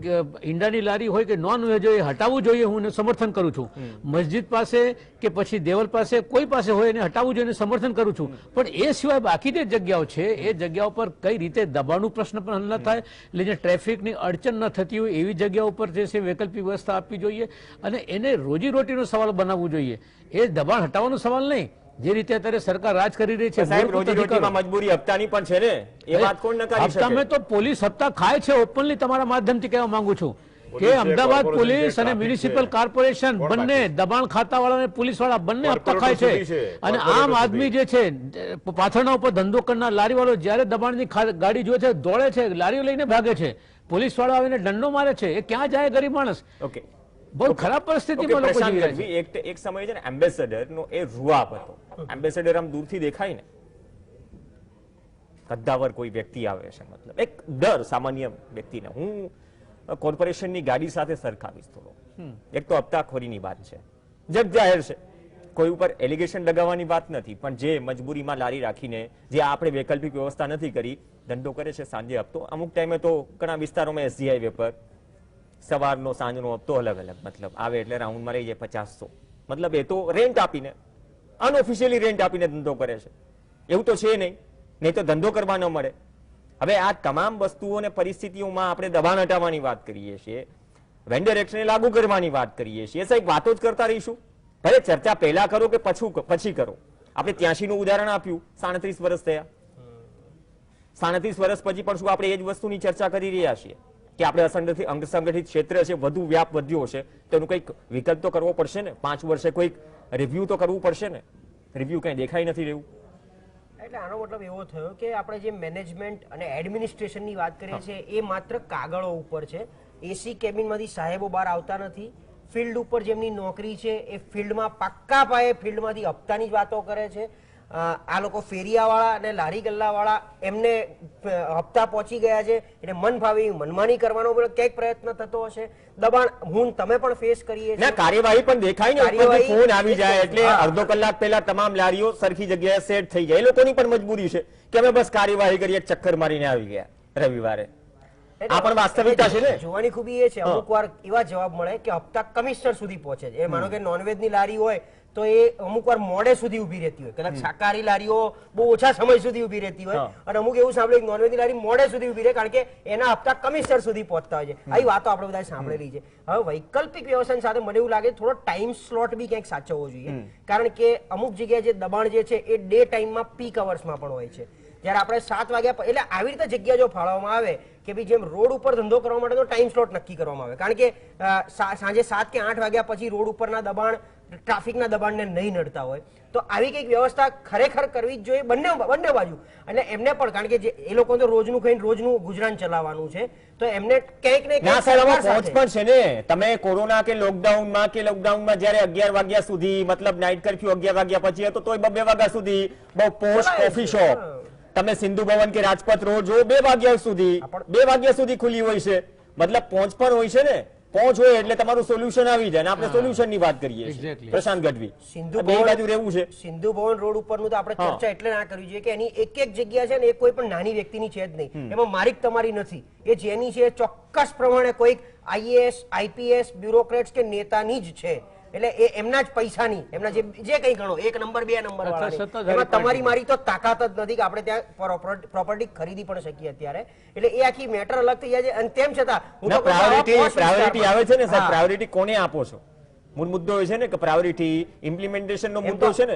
ઈંડાની લારી હોય કે નોન વેજ હોય હટાવવું જોઈએ, હું સમર્થન કરું છું. મસ્જિદ પાસે કે પછી દેવળ પાસે કોઈ પાસે હોય એને હટાવવું જોઈએ સમર્થન કરું છું. પણ એ સિવાય બાકી જે જગ્યાઓ છે એ જગ્યાઓ પર કઈ રીતે દબાણનું પ્રશ્ન પણ હલ ન થાય, એટલે જે ટ્રાફિકની અડચણ ન થતી હોય એવી જગ્યાઓ પર જે છે વૈકલ્પિક વ્યવસ્થા આપવી જોઈએ અને એને રોજીરોટીનો સવાલ બનાવવું જોઈએ. એ દબાણ હટાવવાનો સવાલ નહીં, જે રીતે અત્યારે સરકાર રાજ કરી રહી છે, સાહેબ મૂળભૂત રોજીરોટીમાં અધિકારો. મજબૂરી હપ્તાની પણ છે ને, એ વાત કોણ નકારી શકે? હપ્તામાં તો પોલીસ હપ્તા ખાય છે, ઓપનલી તમારા માધ્યમથી કહેવા માંગુ છું કે પોલીસ છે, અમદાવાદ કોર્પોરેશન પોલીસ છે, અને ટ્રાફિક મ્યુનિસિપલ છે, કોર્પોરેશન કોણ બંને બાકી? દબાણ ખાતાવાળા અને પોલીસવાળા બંને હપ્તા ખાય કોર્પોરેટર છે. સુધી છે, અને કોર્પોરેટર આમ આદમી જે છે પાથરણા ઉપર ધંધો કરનાર લારીવાળો જ્યારે દબાણની ગાડી જોવે છે દોડે છે, લારીઓ લઈને ભાગે છે, પોલીસવાળો આવીને દંડો મારે છે, એ ક્યાં જાય ગરીબ માણસ? ઓકે, બહુ ખરાબ પરિસ્થિતિમાં લોકો પ્રશાંત જીવી રહ્યા છે. ગઢવી, એક સમય છે ને એમ્બેસેડર નો એ રૂઆબ હતો. એમ્બેસેડર આમ દૂરથી દેખાય ને, કદ્દાવર કોઈ વ્યક્તિ આવે છે, મતલબ એક ડર સામાન્ય વ્યક્તિને. હું કોર્પોરેશનની ગાડી સાથે સરખાવીશ થોડો. એક તો હપ્તાખોરીની વાત છે, જગ જાહેર છે, કોઈ ઉપર એલિગેશન લગાવવાની વાત નથી, પણ જે મજબૂરીમાં લારી રાખીને જે આપણે વૈકલ્પિક વ્યવસ્થા નથી કરી, ધંધો કરે છે સાંજે હપ્તો. અમુક ટાઈમે તો ઘણા વિસ્તારોમાં એસજી હાઈવે પર સવારનો સાંજનો હપ્તો અલગ અલગ, મતલબ આવે એટલે રાઉન્ડમાં રહી જાય 500. મતલબ એ તો રેન્ટ આપીને, અનઓફિશિયલી રેન્ટ આપીને ધંધો કરે છે. એવું તો છે નહીં તો ધંધો કરવા ન મળે. હવે આ તમામ વસ્તુઓ અને પરિસ્થિતિઓમાં આપણે દબાણ હટાવવાની વાત કરીએ છીએ, વેન્ડર એક્ટને લાગુ કરવાની વાત કરીએ છીએ. સાહેબ વાતો જ કરતા રહીશું? ભલે ચર્ચા પહેલા કરો કે પછી કરો. આપણે 83 નું ઉદાહરણ આપ્યું, 37 વર્ષ થયા. 37 વર્ષ પછી પણ શું આપણે એ જ વસ્તુની ચર્ચા કરી રહ્યા છીએ કે આપણે અંગસંગઠિત ક્ષેત્ર છે, વધુ વ્યાપ વધ્યો છે, તેનું કંઈક વિકલ્પ તો કરવો પડશે ને. 5 વર્ષે કોઈક રિવ્યુ તો કરવું પડશે ને. રિવ્યુ કઈ દેખાઈ નથી રહ્યું. એટલે આનો મતલબ એવો થયો કે આપણે જે મેનેજમેન્ટ અને એડમિનિસ્ટ્રેશનની વાત કરીએ છીએ એ માત્ર કાગળો ઉપર છે. એસી કેબિનમાંથી સાહેબો બહાર આવતા નથી. ફિલ્ડ ઉપર જેમની નોકરી છે એ ફિલ્ડમાં પાક્કા પાયે ફિલ્ડમાંથી હપ્તાની જ વાતો કરે છે. આ લોકો ફેરિયાવાળા અને લારી ગલ્લાવાળા એમને હપ્તા પહોંચી ગયા છે એટલે મન ફાવી મનમાની કરવાનો ક્યાંક પ્રયત્ન થતો હશે. દબાણ હું તમે પણ ફેસ કરીએ છીએ. કાર્યવાહી પણ દેખાય ને, ઉપરથી ફોન આવી જાય એટલે અડધો કલાક પહેલા તમામ લારીઓ સરખી જગ્યાએ સેટ થઈ જાય. એ લોકોની પણ મજબૂરી છે કે અમે બસ કાર્યવાહી કરીએ, ચક્કર મારીને આવી ગયા રવિવારે. આ પણ વાસ્તવિકતા છે ને. જોવાની ખૂબી એ છે અમુક વાર એવા જવાબ મળે કે હપ્તા કમિશનર સુધી પહોંચે છે. એ માનો કે નોનવેજ ની લારી હોય તો એ અમુક વાર મોડે સુધી ઉભી રહેતી હોય, કદાચ શાકાહારી લારીઓ બહુ ઓછા સમય સુધી ઉભી રહેતી હોય, અને અમુક એવું સાંભળ્યું નોનવેજ ની લારી મોડે સુધી ઉભી રહે કારણ કે એના હપ્તા કમિશનર સુધી પહોંચતા હોય છે. આવી વાતો આપણે બધા સાંભળેલી છે. હવે વૈકલ્પિક વ્યવસાય સાથે મને એવું લાગે થોડો ટાઈમ સ્લોટ બી ક્યાંક સાચવવો જોઈએ, કારણ કે અમુક જગ્યાએ જે દબાણ જે છે એ ડે ટાઈમમાં પીક અવર્સમાં પણ હોય છે. જયારે આપણે 7 વાગ્યા એટલે આવી રીતે જગ્યા જો ફાળવવામાં આવે કે ભાઈ જેમ રોડ ઉપર ધંધો કરવા માટે તો ટાઈમ સ્લોટ નક્કી કરવામાં આવે, કારણ કે સાંજે 7 કે 8 વાગ્યા પછી રોડ ઉપરના દબાણ ટ્રાફિકના દબાણને નહીં નડતા હોય તો આવી કંઈક વ્યવસ્થા ખરેખર કરવી જ જોઈએ બંને બાજુ. અને એમને પણ કારણ કે એ લોકો તો રોજનું ખાઈને રોજનું ગુજરાન ચલાવવાનું છે તો એમને ક્યાંક ને ક્યાંક પહોંચ પણ છે ને. તમે કોરોના કે લોકડાઉનમાં જયારે 11 વાગ્યા સુધી, મતલબ નાઇટ કર્ફ્યુ 11 વાગ્યા પછી હતો તોય 2 વાગ્યા સુધી બહુ પોસ્ટ કોફી શોપ તમે સિંધુ ભવન કે રાજપથ રોડ જો 2 વાગ્યા સુધી ખુલ્લી હોય છે. મતલબ પહોંચ પણ હોય છે ને. પહોંચ હોય એટલે તમારું સોલ્યુશન આવી જાય. આપણે સોલ્યુશન ની વાત કરીએ છીએ. પ્રશાંત ગઢવી, બે બાજુ રહેવું છે. સિંધુ ભવન રોડ ઉપરનું તો આપણે ચર્ચા એટલે ના કરવી જોઈએ કે એની એક જગ્યા છે ને એ કોઈ પણ નાની વ્યક્તિની છે જ નહીં. એમાં મારી તમારી નથી. એ જેની છે ચોક્કસ પ્રમાણે કોઈક આઈએએસ આઈપીએસ બ્યુરોક્રેટ્સ કે નેતાની જ છે. એટલે એ એમના જ પૈસાની એમના જે કંઈ ગણો 1 નંબર 2 નંબર વાળા, એમાં તમારી મારી તો તાકાત જ નથી કે આપણે ત્યાં પ્રોપર્ટી ખરીદી પણ શકીએ અત્યારે. એટલે એ આખી મેટર અલગ થઈ જાય છે. અને તેમ છતાં હું તો પ્રાયોરિટી આવે છે ને સાહેબ, પ્રાયોરિટી કોને આપો છો? મૂળ મુદ્દો હોય છે ને કે પ્રાયોરિટી ઇમ્પ્લિમેન્ટેશન નો મુદ્દો છે ને.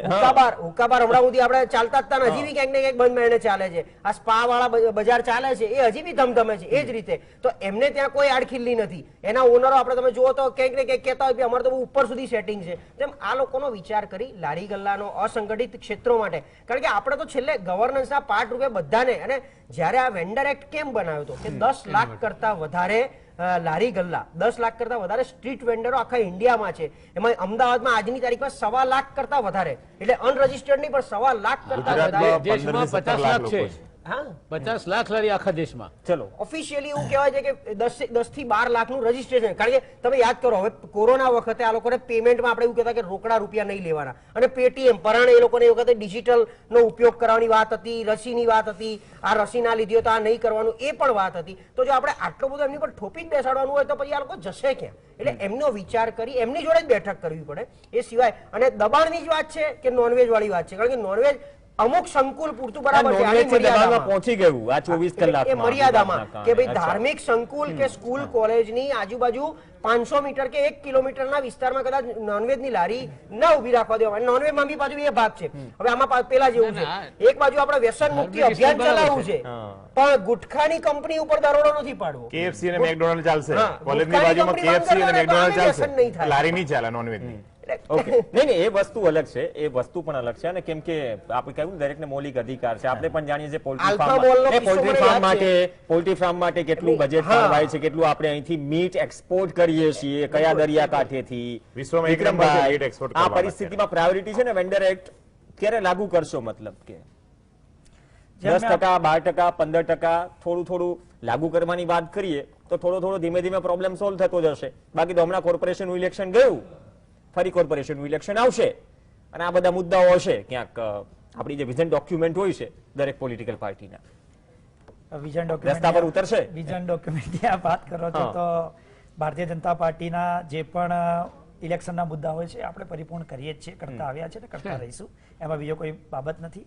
હુક્કાબાર હમણાં સુધી આપણે ચાલતા હતા હજી બી ક્યાંક ને ક્યાંક બંધ મહિને ચાલે છે. આ સ્પા વાળા બજાર ચાલે છે એ હજી બી ધમધમે છે એ જ રીતે. તો એમને ત્યાં કોઈ આડખીલ્લી નથી. એના ઓનરો આપણે તમે જુઓ તો ક્યાંક ને ક્યાંક કહેતા હોય કે અમારે તો ઉપર સુધી સેટિંગ છે. તેમ આ લોકોનો વિચાર કરી લારી ગલ્લાનો અસંગઠિત ક્ષેત્રો માટે, કારણ કે આપણે તો છેલ્લે ગવર્નન્સના પાર્ટ રૂપે બધાને, અને જ્યારે આ વેન્ડર એક્ટ કેમ બનાવ્યો હતો કે 10 લાખ કરતા વધારે લારી ગલ્લા, 10 લાખ કરતા વધારે સ્ટ્રીટ વેન્ડરો આખા ઇન્ડિયામાં છે. એમાં અમદાવાદમાં આજની તારીખમાં 1.25 લાખ કરતા વધારે, એટલે અનરજિસ્ટર્ડ નહીં પણ 1.25 લાખ કરતા વધારે. દેશમાં 50 લાખ છે. 50 લાખ લારી આખા દેશમાં. ચલો ઓફિશિયલી એવું કહેવાય છે કે 10 થી 12 લાખનું રજીસ્ટ્રેશન. કારણ કે તમે યાદ કરો હવે કોરોના વખતે આ લોકોને પેમેન્ટમાં આપણે એવું કહેતા કે રોકડા રૂપિયા નહીં લેવાના, અને પેટીએમ પરાણે એ લોકોને એ વખતે ડિજિટલ નો ઉપયોગ કરવાની વાત હતી, રસીની વાત હતી. આ રસી ના લીધી તો આ નહીં કરવાનું એ પણ વાત હતી. તો જો આપણે આટલું બધું એમની પર થોપી જ બેસાડવાનું હોય તો પછી આ લોકો જશે ક્યાં? એટલે એમનો વિચાર કરી એમની જોડે જ બેઠક કરવી પડે. એ સિવાય અને દબાણની જ વાત છે કે નોનવેજ વાળી વાત છે, કારણ કે નોનવેજ અમુક સંકુલ પૂરતું બરાબર છે, આની નોનવેજ દબાણમાં મર્યાદામાં. પહોંચી ગયું આ 24 એ કલાકમાં મર્યાદામાં કે ભાઈ અચ્છા. ધાર્મિક સંકુલ કે સ્કૂલ કોલેજની આજુબાજુ 500 મીટર કે 1 કિલોમીટરના વિસ્તારમાં કદાચ નોનવેજની લારી ન ઉભી રાખવા દેવામાં. નોનવેજમાં બી પાછું બે ભાગ છે. હવે આમાં પેલા જેવું છે, એક બાજુ આપણે વ્યસન મુક્તિ અભિયાન ચલાવવું છે, પણ ગુટખાની કંપની ઉપર દરોડો નથી પાડવો. KFC અને મેકડોનલ્ડ ચાલશે, હા, કોલેજની ગુટખાની બાજુમાં કંપની KFC અને બંધ મેકડોનલ્ડ કરવાના ચાલશે, વ્યસન નહીં થાય. લારી નહીં ચાલે નોનવેજની. ઓકે નહીં નહીં એ વસ્તુ અલગ છે, એ વસ્તુ પણ અલગ છે. અને કેમ કે આપણે કહ્યું દરેકને મૌલિક અધિકાર છે. આપણે પણ જાણીએ છીએ આલ્ફા મોલનો કિસ્સો પોલ્ટ્રી મને ફાર્મ યાદ છે. પોલ્ટ્રી ફાર્મ માટે કેટલું બજેટ હા. ફાળવાય છે, કેટલું આપણે અહીંથી મીટ એક્સપોર્ટ કરીએ છીએ, કયા દરિયાકાંઠેથી. વિશ્વમાં એક નંબર છે meat export આ કરવામાં પરિસ્થિતિમાં પ્રાયોરિટી છે ને વેન્ડર એક્ટ ક્યારે લાગુ કરશો? મતલબ કે જેમ 10%, 12%, 15% થોડું થોડું લાગુ કરવાની વાત કરીએ તો થોડો ધીમે ધીમે પ્રોબ્લેમ સોલ્વ થતો જશે. બાકી તો હમણાં કોર્પોરેશનનું ઇલેક્શન ગયું, ફરી કોર્પોરેશનનું ઇલેક્શન આવશે અને આ બધા મુદ્દાઓ હશે ક્યાંક આપણી જે વિઝન ડોક્યુમેન્ટ હોય છે દરેક પોલિટિકલ પાર્ટીના વિઝન રસ્તા પર ઉતરશે. વિઝન ડોક્યુમેન્ટની આપ વાત કરો છો હા. તો ભારતીય જનતા પાર્ટીના જે પણ ઇલેક્શનના મુદ્દા હોય છે આપણે પરિપૂર્ણ કરીએ જ છીએ, કરતા આવ્યા છે ને કરતા રહીશું, એમાં બીજો કોઈ બાબત નથી.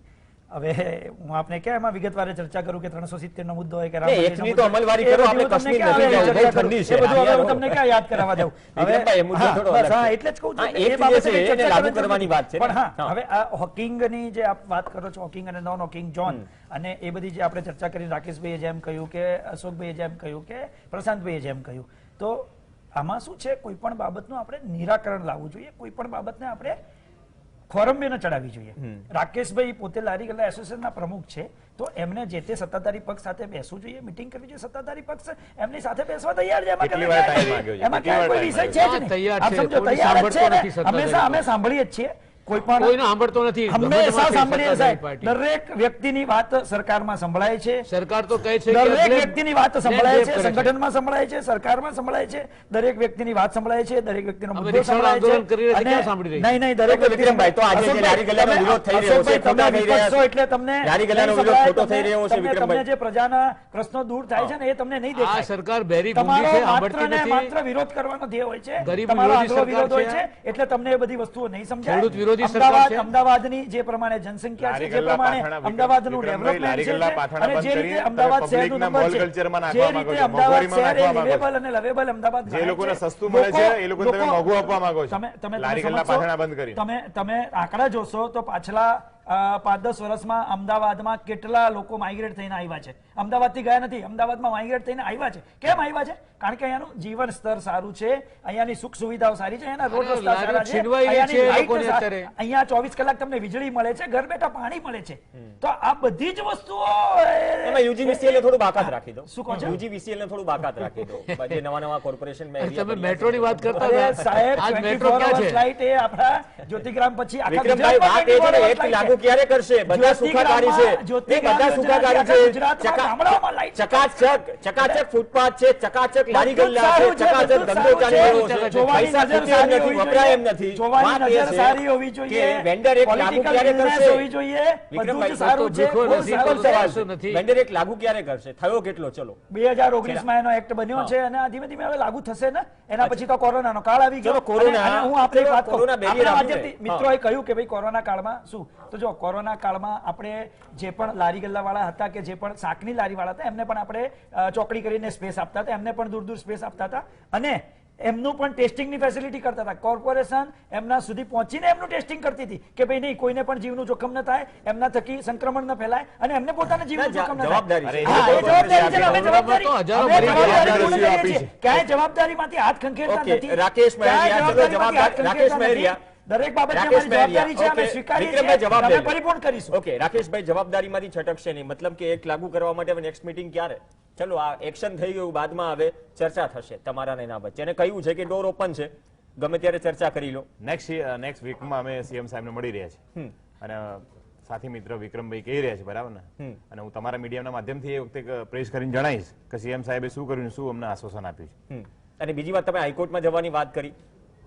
હવે હું આપને ક્યાં એમાં વિગતવારે ચર્ચા કરું કે 370 નો મુદ્દો હોય કે રામ નહીં, મંદિરનો એકની તો મુદ્દો હોય. અમલવારી એ કરો, બધું આપણે તમને કાશ્મીર ક્યાં નથી હવે જવું, બહુ ચર્ચા કરું? ઠંડી છે. એ બધું હવે યાર, હું તમને ક્યાં યાદ કરાવવા દઉં? વિક્રમભાઈ, એ મુદ્દો હા, થોડો બસ, અલગ હા, છે. એટલે જ કહું છું. હા, એ એક બાબતે જે છે કંઈ એને ચર્ચા લાગુ કરવાની કરવાની વાત છે ને. પણ હા, હા. હવે આ હોકિંગની જે આપ વાત કરો છો, હોકિંગ અને નોન હોકિંગ ઝોન, અને એ બધી જે આપણે ચર્ચા કરી, રાકેશભાઈએ જેમ કહ્યું કે અશોકભાઈએ જેમ કહ્યું કે પ્રશાંતભાઈએ જેમ કહ્યું, તો આમાં શું છે, કોઈ પણ બાબતનું આપણે નિરાકરણ લાવવું જોઈએ, કોઈ પણ બાબતને આપણે ખોરંબે ન ચડાવવી જોઈએ. રાકેશભાઈ પોતે લારી ગલ્લા એસોસિએશનના પ્રમુખ છે, તો એમને જે તે સત્તાધારી પક્ષ સાથે બેસવું જોઈએ, મિટિંગ કરવી જોઈએ. સત્તાધારી પક્ષ એમની સાથે બેસવા તૈયાર છે, એમાં કેટલી ક્યાંય વાર time નહીં. માંગ્યો છે? એમાં કેટલી ક્યાંય વાર કોઈ time વિષય છે જ માંગ્યો? નહીં. તૈયાર આપ છે, સમજો, કોઈ તૈયાર જ છે સાંભળતો ને. નથી સત્તાધારી હંમેશા અમે પક્ષ. સાંભળીએ જ છીએ, કોઈ પણ કોઈનો સાંભળતો નથી. હંમેશા ગમે સાંભળીએ તેમાં સાહેબ, પાર્ટી. દરેક વ્યક્તિની વાત સરકારમાં સંભળાય છે, સરકાર તો કહે છે કે દરેક blame- વ્યક્તિની વાત સંભળાય blame છે, કરે છે. સંગઠનમાં સંભળાય છે, સરકારમાં સંભળાય છે, દરેક વ્યક્તિની વાત સંભળાય છે, દરેક વ્યક્તિનો અમે મુદ્દો રિક્ષાનું સંભળાય આંદોલન કરી છે. રહ્યા છીએ, અને ક્યાં સાંભળી રહી? નહીં નહીં, દરેક તો વિક્રમભાઈ, તો આજે જે લારી ગલ્લાનો વિરોધ થઈ રહ્યો છે, ખોટા થઈ રહ્યા છે. એટલે તમને લારી ગલ્લાનો નહીં વિરોધ સંભળાય, ખોટો થઈ રહ્યો છે, તમને વિક્રમભાઈ. જે પ્રજાના પ્રશ્નો દૂર થાય છે ને એ તમને નહીં આ દેખાય. સરકાર બહેરી ગૂંગી તમારો છે, માત્ર સાંભળતી ને નથી. માત્ર વિરોધ કરવાનો ધ્યેય હોય છે, ગરીબ તમારો વિરોધી આંધળો વિરોધ સરકાર હોય છે. છે, એટલે તમને એ બધી વસ્તુઓ નહીં સમજાય. ખેડૂત વિરોધી સરકાર છે. અમદાવાદની જે પ્રમાણે જનસંખ્યા છે, જે પ્રમાણે અમદાવાદનું ડેવલપમેન્ટ છે, અને જે રીતે અમદાવાદ શહેરનું નંબર છે, જે રીતે અમદાવાદ શહેર એ livable અને lovable અમદાવાદ જે ગણાય લોકોને છે. સસ્તું મળે છે, એ લોકોને તમે લોકો- મોંઘું આપવા માંગો છો. તમે લારી ગલ્લા સમજશો? પાથરણા બંધ કરી. તમે આંકડા જોશો તો પાછલા 5-10 વર્ષમાં અમદાવાદમાં કેટલા લોકો માઇગ્રેટ થઈને આવ્યા છે. અમદાવાદથી ગયા નથી, અમદાવાદમાં માઇગ્રેટ થઈને આવ્યા છે. કેમ આવ્યા છે? કારણ કે અહીંયાનું જીવન સ્તર સારું છે, અહીંયાની સુખ સુવિધાઓ સારી છે, અહીંયાના રોડ રસ્તા લારીઓ સારા છે, છીનવાઈ રહી અહીંયાની છે લાઇટ લોકોને સા- અત્યારે. અહીંયા 24 કલાક તમને વીજળી મળે છે, ઘર બેઠા પાણી મળે છે. તો આ બધી જ વસ્તુઓ એમાં UGVCL ને થોડું બાકાત રાખી દો. શું કહો છો? UGVCL ને થોડું બાકાત રાખી દો. જે નવા કોર્પોરેશનમાં area તમે બન્યા મેટ્રોની છે. વાત કરતા અરે હતા. સાહેબ, આજ 24 મેટ્રો ક્યાં hours છે? લાઇટ એ આપણા જ્યોતિગ્રામ પછી આખા વિક્રમભાઈ, વાત એ છે ને, ગુજરાતમાં એક 24 લાગુ ક્યારે કરશે? બધા સુખાકારી છે, એ બધા સુખાકારી છે. ગુજરાતમાં ગામડાઓમાં લાઇટ છે. ચકાચક ફૂટપાથ છે, ચકાચક લારી બધું જ ગલ્લા છે, સારું છે, ચકાચક બધું જ ધંધો સારું ચાલી છે. રહ્યો છે. જોવાની પૈસા નજર ખૂટે એમ સારી નથી, હોવી વપરાય એમ જોઈએ. નથી. જોવાની વાત એ નજર છે સારી હોવી જોઈએ. કે વેન્ડર એક લાગુ Political ક્યારે business કરશે? હોવી જોઈએ. બધું વિક્રમભાઈ, જ સારું છે, ભૂખો બહુ નથી, સારું તો છે. સવાલ નથી. વેન્ડર એક લાગુ ક્યારે કરશે? થયો કેટલો? ચલો 2019 માં એનો એક્ટ બન્યો છે અને આ ધીમે ધીમે હવે લાગુ થશે ને. એના પછી તો કોરોનાનો કાળ આવી ગયો. ચલો, કોરોના- અને હું આપણે એક વાત કહું. કોરોના barrier આપણા આવ્યું માધ્યમથી ને. મિત્રોએ કહ્યું કે ભાઈ કોરોના કાળમાં શું, તો જો કોરોના કાળમાં આપણે જે પણ લારી ગલ્લા વાળા હતા કે જે પણ શાકની લારી વાળા હતા એમને પણ આપણે ચોકડી કરીને સ્પેસ આપતા હતા, એમને પણ દૂર દૂર સ્પેસ આપતા હતા, અને એમનું પણ ટેસ્ટિંગની ફેસિલિટી કરતા હતા. કોર્પોરેશન એમના સુધી પહોંચીને એમનું ટેસ્ટિંગ કરતી હતી કે ભાઈ નહીં, કોઈને પણ જીવનું જોખમ ન થાય, એમના થકી સંક્રમણ ન ફેલાય, અને એમને પોતાને જીવનું જોખમ ન થાય. જવાબદારી છે. હા, એ જવાબદારી છે ને, અમે જવાબદારી તો હજારો અમે મરી ગયા, જવાબદારી પૂર્ણ કરીએ આપી છીએ. ક્યાંય જવાબદારીમાંથી હાથ ખંખેરતા ઓકે, નથી. રાકેશ મહેરિયા, ક્યાંય ચલો, જવાબદારીમાંથી હાથ રાકેશ ખંખેરતા મહેરિયા. નથી. દરેક બાબતે રાકેશ અમારી જવાબદારી છે, મહેરિયા, અમે ઓકે. સ્વીકારીએ વિક્રમભાઈ, છીએ, જવાબ અમે લઈ લો. પરિપૂર્ણ કરીશું. ઓકે, રાકેશભાઈ જવાબદારીમાંથી છટકશે નહીં. મતલબ કે એક લાગુ કરવા માટે નેક્સ્ટ મીટિંગ ક્યારે? ચલો, આ એક્શન થઈ ગયું, બાદમાં હવે ચર્ચા થશે તમારા ને એના વચ્ચે. અને કહ્યું છે કે ડોર ઓપન છે, ગમે ત્યારે ચર્ચા કરી લો. નેક્સ્ટ વીકમાં અમે સીએમ સાહેબને મળી રહ્યા છીએ અને સાથી મિત્ર વિક્રમભાઈ કહી રહ્યા છે, બરાબર ને? અને હું તમારા મીડિયાના માધ્યમથી એ વખતે પ્રેસ કરીને જણાવીશ કે સીએમ સાહેબે શું કર્યું, શું અમને આશ્વાસન આપ્યું છે. અને બીજી વાત, તમે હાઈકોર્ટમાં જવાની વાત કરી.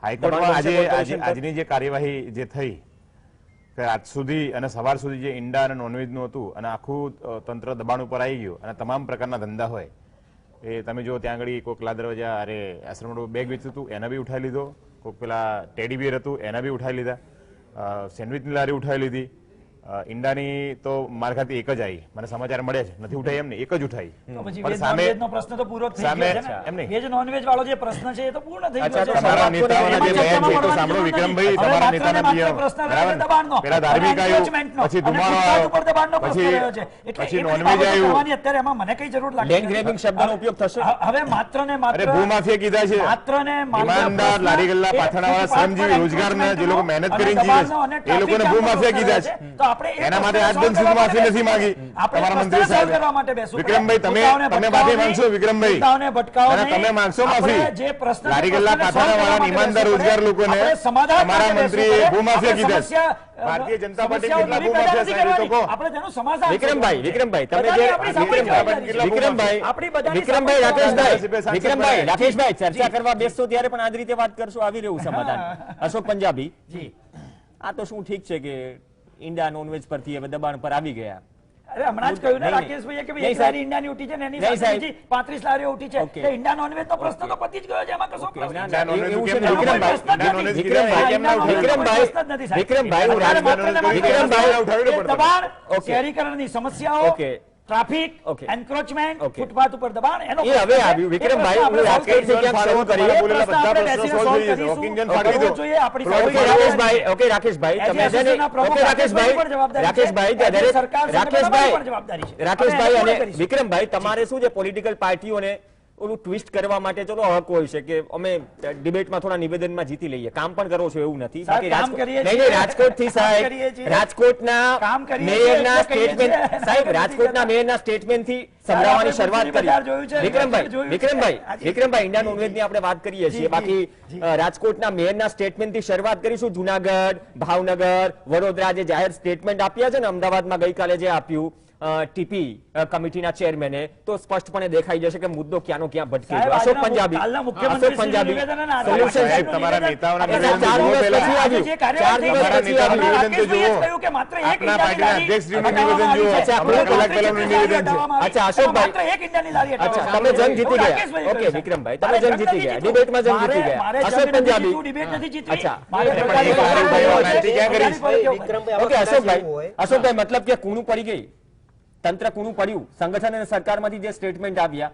હાઈકોર્ટમાં દબાણ કોર્પોરેશન પર- આજની જે કાર્યવાહી જે થઈ કે આજ સુધી અને સવાર સુધી જે ઈંડા અને નોનવેજનું હતું અને આખું તંત્ર દબાણ ઉપર આવી ગયું અને તમામ પ્રકારના ધંધા હોય એ તમે જો ત્યાં આગળ કોઈક લાલ દરવાજા અરે આશ્રમનું બેગ વેચતું હતું એને બી ઉઠાવી લીધો, કોઈક પેલા ટેડી બિયર હતું એને બી ઉઠાવી લીધા, સેન્ડવિચની લારી ઉઠાવી લીધી, ઈંડાની તો મારા ખ્યાલથી એક જ આવી, મને સમાચાર મળે છે, નથી ઉઠાઈ એમ ને, એક જ ઉઠાઈ. તો પછી પણ વેજ સામે નોનવેજનો પ્રશ્ન તો પૂરો થઈ સામે ગયો છે એમ ને. નહીં. વેજ નોનવેજ વાળો જે પ્રશ્ન છે એ તો પૂર્ણ થઈ અચ્છા, ગયો તો છે. તમારા નેતાઓના જે બયાન છે એ તો સાંભળો વિક્રમભાઈ, હવે તમારા માત્ર ને નેતાના માત્ર બયાન. પ્રશ્ન રહ્યો બરાબર છે ને? દબાણનો. પેલા ધાર્મિક અને આવ્યું, encroachmentનો. પછી અને ધુમાડો ફૂટપાથ આવ્યો, ઉપર દબાણનો પ્રશ્ન પછી રહ્યો છે. એટલે પછી એ બધી નોનવેજ બાબતો આવ્યું. કરવાની અત્યારે એમાં મને કઈ જરૂર લાગતી લેન્ડ નથી. ગ્રેબિંગ શબ્દનો ઉપયોગ થશે. હવે માત્ર ને માત્ર અરે ભૂમાફિયા કીધા છે. માત્ર ને માત્ર ઈમાનદાર, પ્રશ્ન લારી ગલ્લા, એ પાથરણાવાળા, ફૂટપાથ પર શ્રમજીવી, રોજગારના જે લોકો મહેનત અને કરીને દબાણનો જીવે અને છે, એ લોકોને ટ્રાફિક ભૂમાફિયા જામનો કીધા પ્રશ્ન છે. તો આપણે એ એના માટે પ્રશ્નને આજ દિન solve સુધી કરવા માફી માટે નથી માંગી આપણે તમારા પ્રશ્નને મંત્રી solve કરવા સાહેબ. માટે બેસવું પડે. વિક્રમભાઈ, મુદ્દાઓને તમે ભટકાવો માફી નહીં. માંગશો વિક્રમભાઈ? મુદ્દાઓને ભટકાવો ના, નહીં. તમે માંગશો માફી? આપણે જે પ્રશ્નને લારી ગલ્લા, solve કરવા પાથરણાવાળા, માટે ઈમાનદાર, બેસવું પડે. રોજગાર લોકોને આપણે સમાધાન તમારા માટે મંત્રીએ બેસવું પડે. ભૂમાફિયા આપણે કીધા છે. સમસ્યા, ભારતીય જનતા પાર્ટી સમસ્યાઓ કેટલા દૂર ભૂમાફિયા નથી સાહેબ, એ તો કહો. આપણે તેનું સમાધાન વિક્રમભાઈ, શોધવાનું છે. વિક્રમભાઈ, તમે બધાની જે આપણી સામાન્ય જવાબદારી છે. વિક્રમભાઈ, આપણી બધાની વિક્રમભાઈ, સામાન્ય રાકેશભાઈ, જવાબદારી વિક્રમભાઈ, રાકેશભાઈ, ચર્ચા કરવા બેસશો ત્યારે પણ આ જ રીતે વાત કરશો, આવી રહ્યું સમાધાન. અશોક પંજાબી, જી. આ તો શું ઠીક છે કે ઈંડા નોનવેજ પરથી હવે દબાણ પર આવી ગયા. અરે હમણાં જ કહ્યું ને નહીં, રાકેશભાઈએ કે ભાઈ નહીં, એક સાહેબ. લારી ઈંડાની ઉઠી છે ને એની નહીં, સાથે સાહેબ. બીજી 35 લારીઓ ઉઠી છે. ઓકે. તો ઈંડા નોનવેજ નો પ્રશ્ન તો પતી જ ગયો છે, એમાં કશો ઓકે, પ્રશ્ન ના, નથી. ના, ઈંડા એવું નોનવેજ છે કેમ ને, ના ઉઠાવ્યું? વિક્રમભાઈ, ઈંડા નોનવેજ વિક્રમભાઈ, કેમ ના ઉઠાવ્યું? વિક્રમભાઈ, પ્રશ્ન જ નથી, સાહેબ. વિક્રમભાઈ, હું અત્યારે રાજ- માત્ર ને માત્ર વિક્રમભાઈ, એ દબાણ, ઓકે. શહેરીકરણની સમસ્યાઓ, okay. Traffic, okay. Encroachment, okay. Footpath ઉપર દબાણ, એનો એ હવે આવ્યું. વિક્રમભાઈ, હું રાજકોટથી ક્યાંક શરૂ કરીએ. એ પ્રશ્ન આપણે બેસીને solve કરીશું. કરવું જોઈએ, આપણી ઓકે, સૌની રાકેશભાઈ, ઓકે, રાકેશભાઈ, તમે છે ને, એસોસિએશનના પ્રમુખ ઓકે, રાકેશભાઈ, રાકેશભાઈ પર જવાબદારી છે. રાકેશભાઈ, આજે દરેક- સરકાર સામે રાકેશભાઈ, તમારી પણ જવાબદારી છે. રાકેશભાઈ આપણે એને અને પૂર્ણ કરીશું. વિક્રમભાઈ, તમારે શું છે પોલિટિકલ પાર્ટીઓને ઓલું ટ્વિસ્ટ કરવા માટે ચલો હક હોય છે કે અમે ડિબેટમાં થોડા નિવેદનમાં જીતી લઈએ, કામ પણ કરો છો એવું નથી. સાહેબ, કામ કરીએ નહીં, છીએ. રાજકોટથી કામ સાહેબ, કરીએ છીએ. રાજકોટના કામ કરીએ છીએ, મેયરના એટલે કહીએ છીએ. સ્ટેટમેન્ટ, સાહેબ, રાજકોટના મેયરના સ્ટેટમેન્ટથી સંભળાવવાની આપણે શરૂઆત મંત્રી બજાર જોયું કરી. છે, વિક્રમભાઈ, જોયું છે. વિક્રમભાઈ, હાજી. વિક્રમભાઈ, ઈંડા નોનવેજની આપણે વાત કરીએ છીએ, જી, બાકી જી. રાજકોટના મેયરના સ્ટેટમેન્ટથી શરૂઆત કરીશું. જુનાગઢ, ભાવનગર, વડોદરા જે જાહેર સ્ટેટમેન્ટ આપ્યા છે ને, અમદાવાદમાં ગઈકાલે જે આપ્યું ટીપી કમિટીના ચેરમેને, તો સ્પષ્ટપણે દેખાઈ જશે કે મુદ્દો ક્યાંનો ક્યાં ભટકે સાહેબ, છે. અશોક આજના પંજાબી, કાલના મુખ્યમંત્રી અશોક પંજાબી, શ્રીનું નિવેદન અને આધારે સોલ્યુશન સાહેબ, તમારા નેતાઓના આપણે નિવેદન ચાર જુઓ દિવસ પહેલા. પછી આવ્યું. જે કાર્યવાહી ચાર થઈ દિવસ છે, પછી તમારા આવ્યું. નિવેદન તો રાકેશભાઈએ જુઓ. કહ્યું કે માત્ર એક આપના ઈંડાની પાર્ટીના લારી અધ્યક્ષશ્રીનું હટાવવામાં નિવેદન જુઓ. આવી છે. અચ્છા, આપણે કલાક પહેલાનું લારી નિવેદન છે. હટાવવામાં આવી. અચ્છા, અશોકભાઈ. માત્ર એક ઈંડાની લારી અચ્છા, હટાવવામાં તમે જંગ આવી. જીતી એવું ગયા. રાકેશભાઈએ ઓકે, કહ્યું, વિક્રમભાઈ, સાહેબ. તમે જંગ જીતી ગયા. ડિબેટમાં જંગ જીતી ગયા. મારે અશોક જંગ નથી પંજાબી. જીતવું, ડિબેટ નથી જીતવી. અચ્છા. મારે પણ પ્રજાની એક વાર ફરજ ભાઈ, છે. નાઇન્ટી ક્યાં કરીશ? પ્રજાની ફરજ છે. વિક્રમભાઈ, ઓકે, આમાં અશોકભાઈ, કદાચ એવું હોય. અશોકભાઈ, મતલબ કે કૂણું પડી ગઈ, તંત્ર કૂણું પડ્યું, સંગઠન અને સરકારમાંથી જે સ્ટેટમેન્ટ આવ્યા,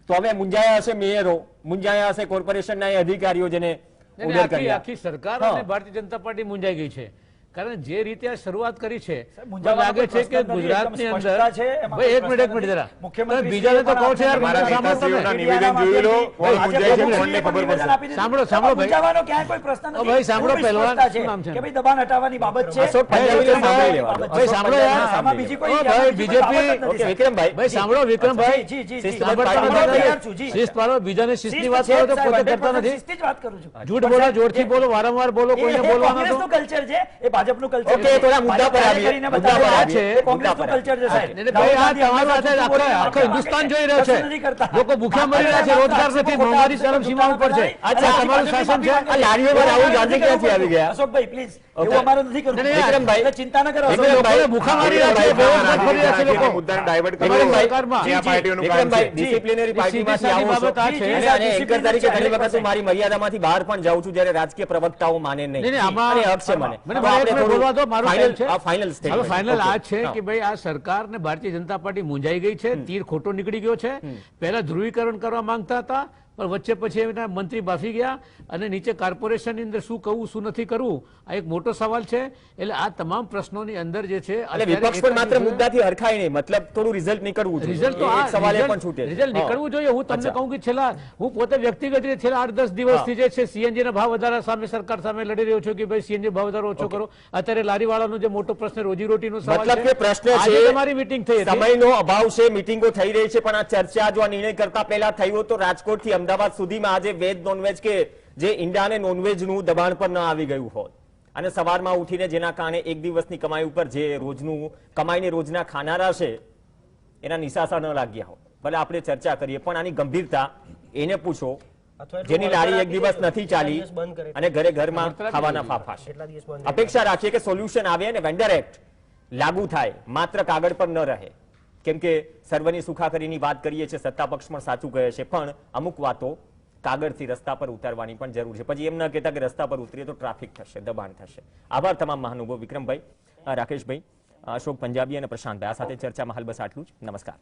તો હવે મુંજાયા હશે મેયરો, મુંજાયા હશે કોર્પોરેશનના એ અધિકારીઓ જેને ઓર્ડર આખી કર્યા. આખી સરકાર હા. અને ભારતીય જનતા પાર્ટી મૂંઝાઈ ગઈ છે. કારણ જે રીતે આ શરૂઆત કરી છે, મૂંઝાવાનો મને લાગે છે કોઈ કે પ્રશ્ન નથી, ગુજરાતની એકદમ અંદર સ્પષ્ટતા છે, એમાં ભાઈ એક કોઈ મિનિટ પ્રશ્ન જરા નથી. મુખ્યમંત્રી બીજાને તો કહો છો યાર, મારા મને સાંભળો તમે. નેતાશ્રીઓના નિવેદન જોઈ લો. કોઈ મૂંઝાય છે કોણને ખબર પડશે. સાંભળો, સાંભળો ભાઈ. મૂંઝાવાનો ક્યાંય કોઈ પ્રશ્ન નથી. ભાઈ, સાંભળો પૂરી પહેલવાન, સ્પષ્ટતા શું નામ છે? કે ભાઈ દબાણ હટાવવાની બાબત છે. અશોક પંજાબીને સાંભળી લેવા દો. ભાઈ, સાંભળો યાર. હા, આમાં બીજી કોઈ ઓ ભાઈ, બીજી કોઈ BJP બાબત જ નથી, ઓકે, વિક્રમભાઈ, ભાઈ સાંભળો વિક્રમભાઈ, જી, જી, જી, શિસ્ત જી. સાંભળતા પાડવા નથી. તૈયાર છું, જી. શિસ્ત પાડો, બીજાને શિસ્તની વાત શિસ્ત કરો તો છે, પોતે સાહેબ, કરતા 100% નથી. શિસ્તની જ વાત કરું છું. જૂઠ બોલો, જોરથી બોલો, વારંવાર બોલો, કોઈને એ બોલવાનો કોંગ્રેસનું તો કલ્ચર છે, એ ભાજપનું કલ્ચર ઓકે, થોડા મુદ્દા પર આવીએ. કરીને મુદ્દા પર બતાવ્યા આવીએ. છે. એ કોંગ્રેસનું મુદ્દા પર કલ્ચર છે, સાહેબ. એટલે ભાઈ, આ તમારું આજે રાહુલ ગાંધી આખો હિન્દુસ્તાન જોઈ રહ્યો છે. કશું નથી કરતા. લોકો ભૂખ્યા મરી રહ્યા છે, રોજગાર નથી, મોંઘવારી ચરમસીમા ઉપર છે. અચ્છા, આ તમારું શાસન છે. આ લારીઓમાં રાહુલ ગાંધી ક્યાંથી આવી ગયા? અશોકભાઈ પ્લીઝ ઓકે. એવું અમારું નથી કરવું. નહીં, નહીં, વિક્રમભાઈ. એટલે ચિંતા ન કરો વિક્રમભાઈ. લોકોને ભૂખા મારી રહ્યા છે, બેરોજગાર ફરી રહ્યા છે લોકો. મુદ્દાને ડાયવર્ટ કરો. તમારી સરકારમાં. જે આ પાર્ટીઓનું કામ વિક્રમભાઈ, છે. ડિસિપ્લિનરી પાર્ટીમાંથી સીધી આવો છો. બાબત આ છે. અને આને એન્કર તરીકે ઘણી વખત હું મારી મર્યાદામાંથી બહાર પણ જાઉં છું જ્યારે રાજકીય પ્રવક્તાઓ માને નહીં. નહીં, આમાં- અને હક છે મને. મને તો આપણે એક મિનિટ થોડું બોલવા દો, મારું final- time છે. આ final હવે statement. Final Okay. આ છે હા. કે ભાઈ આ સરકાર ને ભારતીય જનતા પાર્ટી મૂંઝાઈ ગઈ છે, તીર ખોટો નીકળી ગયો છે. પહેલા ધ્રુવીકરણ કરવા માંગતા હતા, પણ વચ્ચે પછી એના મંત્રી બાફી ગયા અને નીચે કોર્પોરેશનની અંદર શું કરવું શું નથી કરવું આ એક મોટો સવાલ છે. એટલે આ તમામ પ્રશ્નોની અંદર જે છે એટલે વિપક્ષ પણ માત્ર મુદ્દાથી હરખાય નહીં, મતલબ થોડું રિઝલ્ટ નીકળવું જોઈએ. રિઝલ્ટ તો એક સવાલ એ પણ છૂટે છે. રિઝલ્ટ નીકળવું જોઈએ. હું તમને અચ્છા. કહું કે હું પોતે વ્યક્તિગત રીતે છેલ્લા 8-10 દિવસથી જે છે સીએનજી ના ભાવ વધારા સામે સરકાર સામે લડી રહ્યો છું કે ભાઈ સીએનજી ભાવ વધારો ઓછો કરો. અત્યારે લારીવાળાનો જે મોટો પ્રશ્ન રોજીરોટીનો સવાલ મતલબ કે પ્રશ્ન આજે છે તમારી મીટિંગ થઈ હતી. સમયનો અભાવ છે, મીટિંગો થઈ રહી છે, પણ આ ચર્ચા જો આ નિર્ણય કરતા પહેલા થયો તો રાજકોટ થી અમદાવાદ સુધીમાં આજે વેજ નોનવેજ કે જે ઈંડા અને નોનવેજ નું દબાણ પર ન આવી ગયું હોત અને સવારમાં ઉઠીને જેના કારણે એક દિવસની કમાઈ ઉપર જે રોજનું કમાઈને રોજના ખાનારા છે એના નિશાસા ન લાગ્યા હોત. ભલે આપણે ચર્ચા કરીએ પણ આની ગંભીરતા એને પૂછો જેની લારી એક દિવસ નથી ચાલી અને ઘરે ઘરમાં ખાવાના ફાફા છે. અપેક્ષા રાખીએ કે સોલ્યુશન આવે અને વેન્ડર એક્ટ લાગુ થાય, માત્ર કાગળ પર ન રહે. કેમ કે સર્વની સુખાકારીની વાત કરીએ છીએ, સત્તા પક્ષ પણ સાચું કહે છે, પણ અમુક વાતો કાગળથી રસ્તા પર ઉતારવાની પણ જરૂર છે. પછી એમ ન કહેતા કે રસ્તા પર ઉતરીએ તો ટ્રાફિક થશે, દબાણ થશે. આભાર તમામ મહાનુભાવ. વિક્રમભાઈ, રાકેશભાઈ, અશોક પંજાબી અને પ્રશાંતભાઈ, આ સાથે ચર્ચામાં હાલ બસ આટલું જ. નમસ્કાર.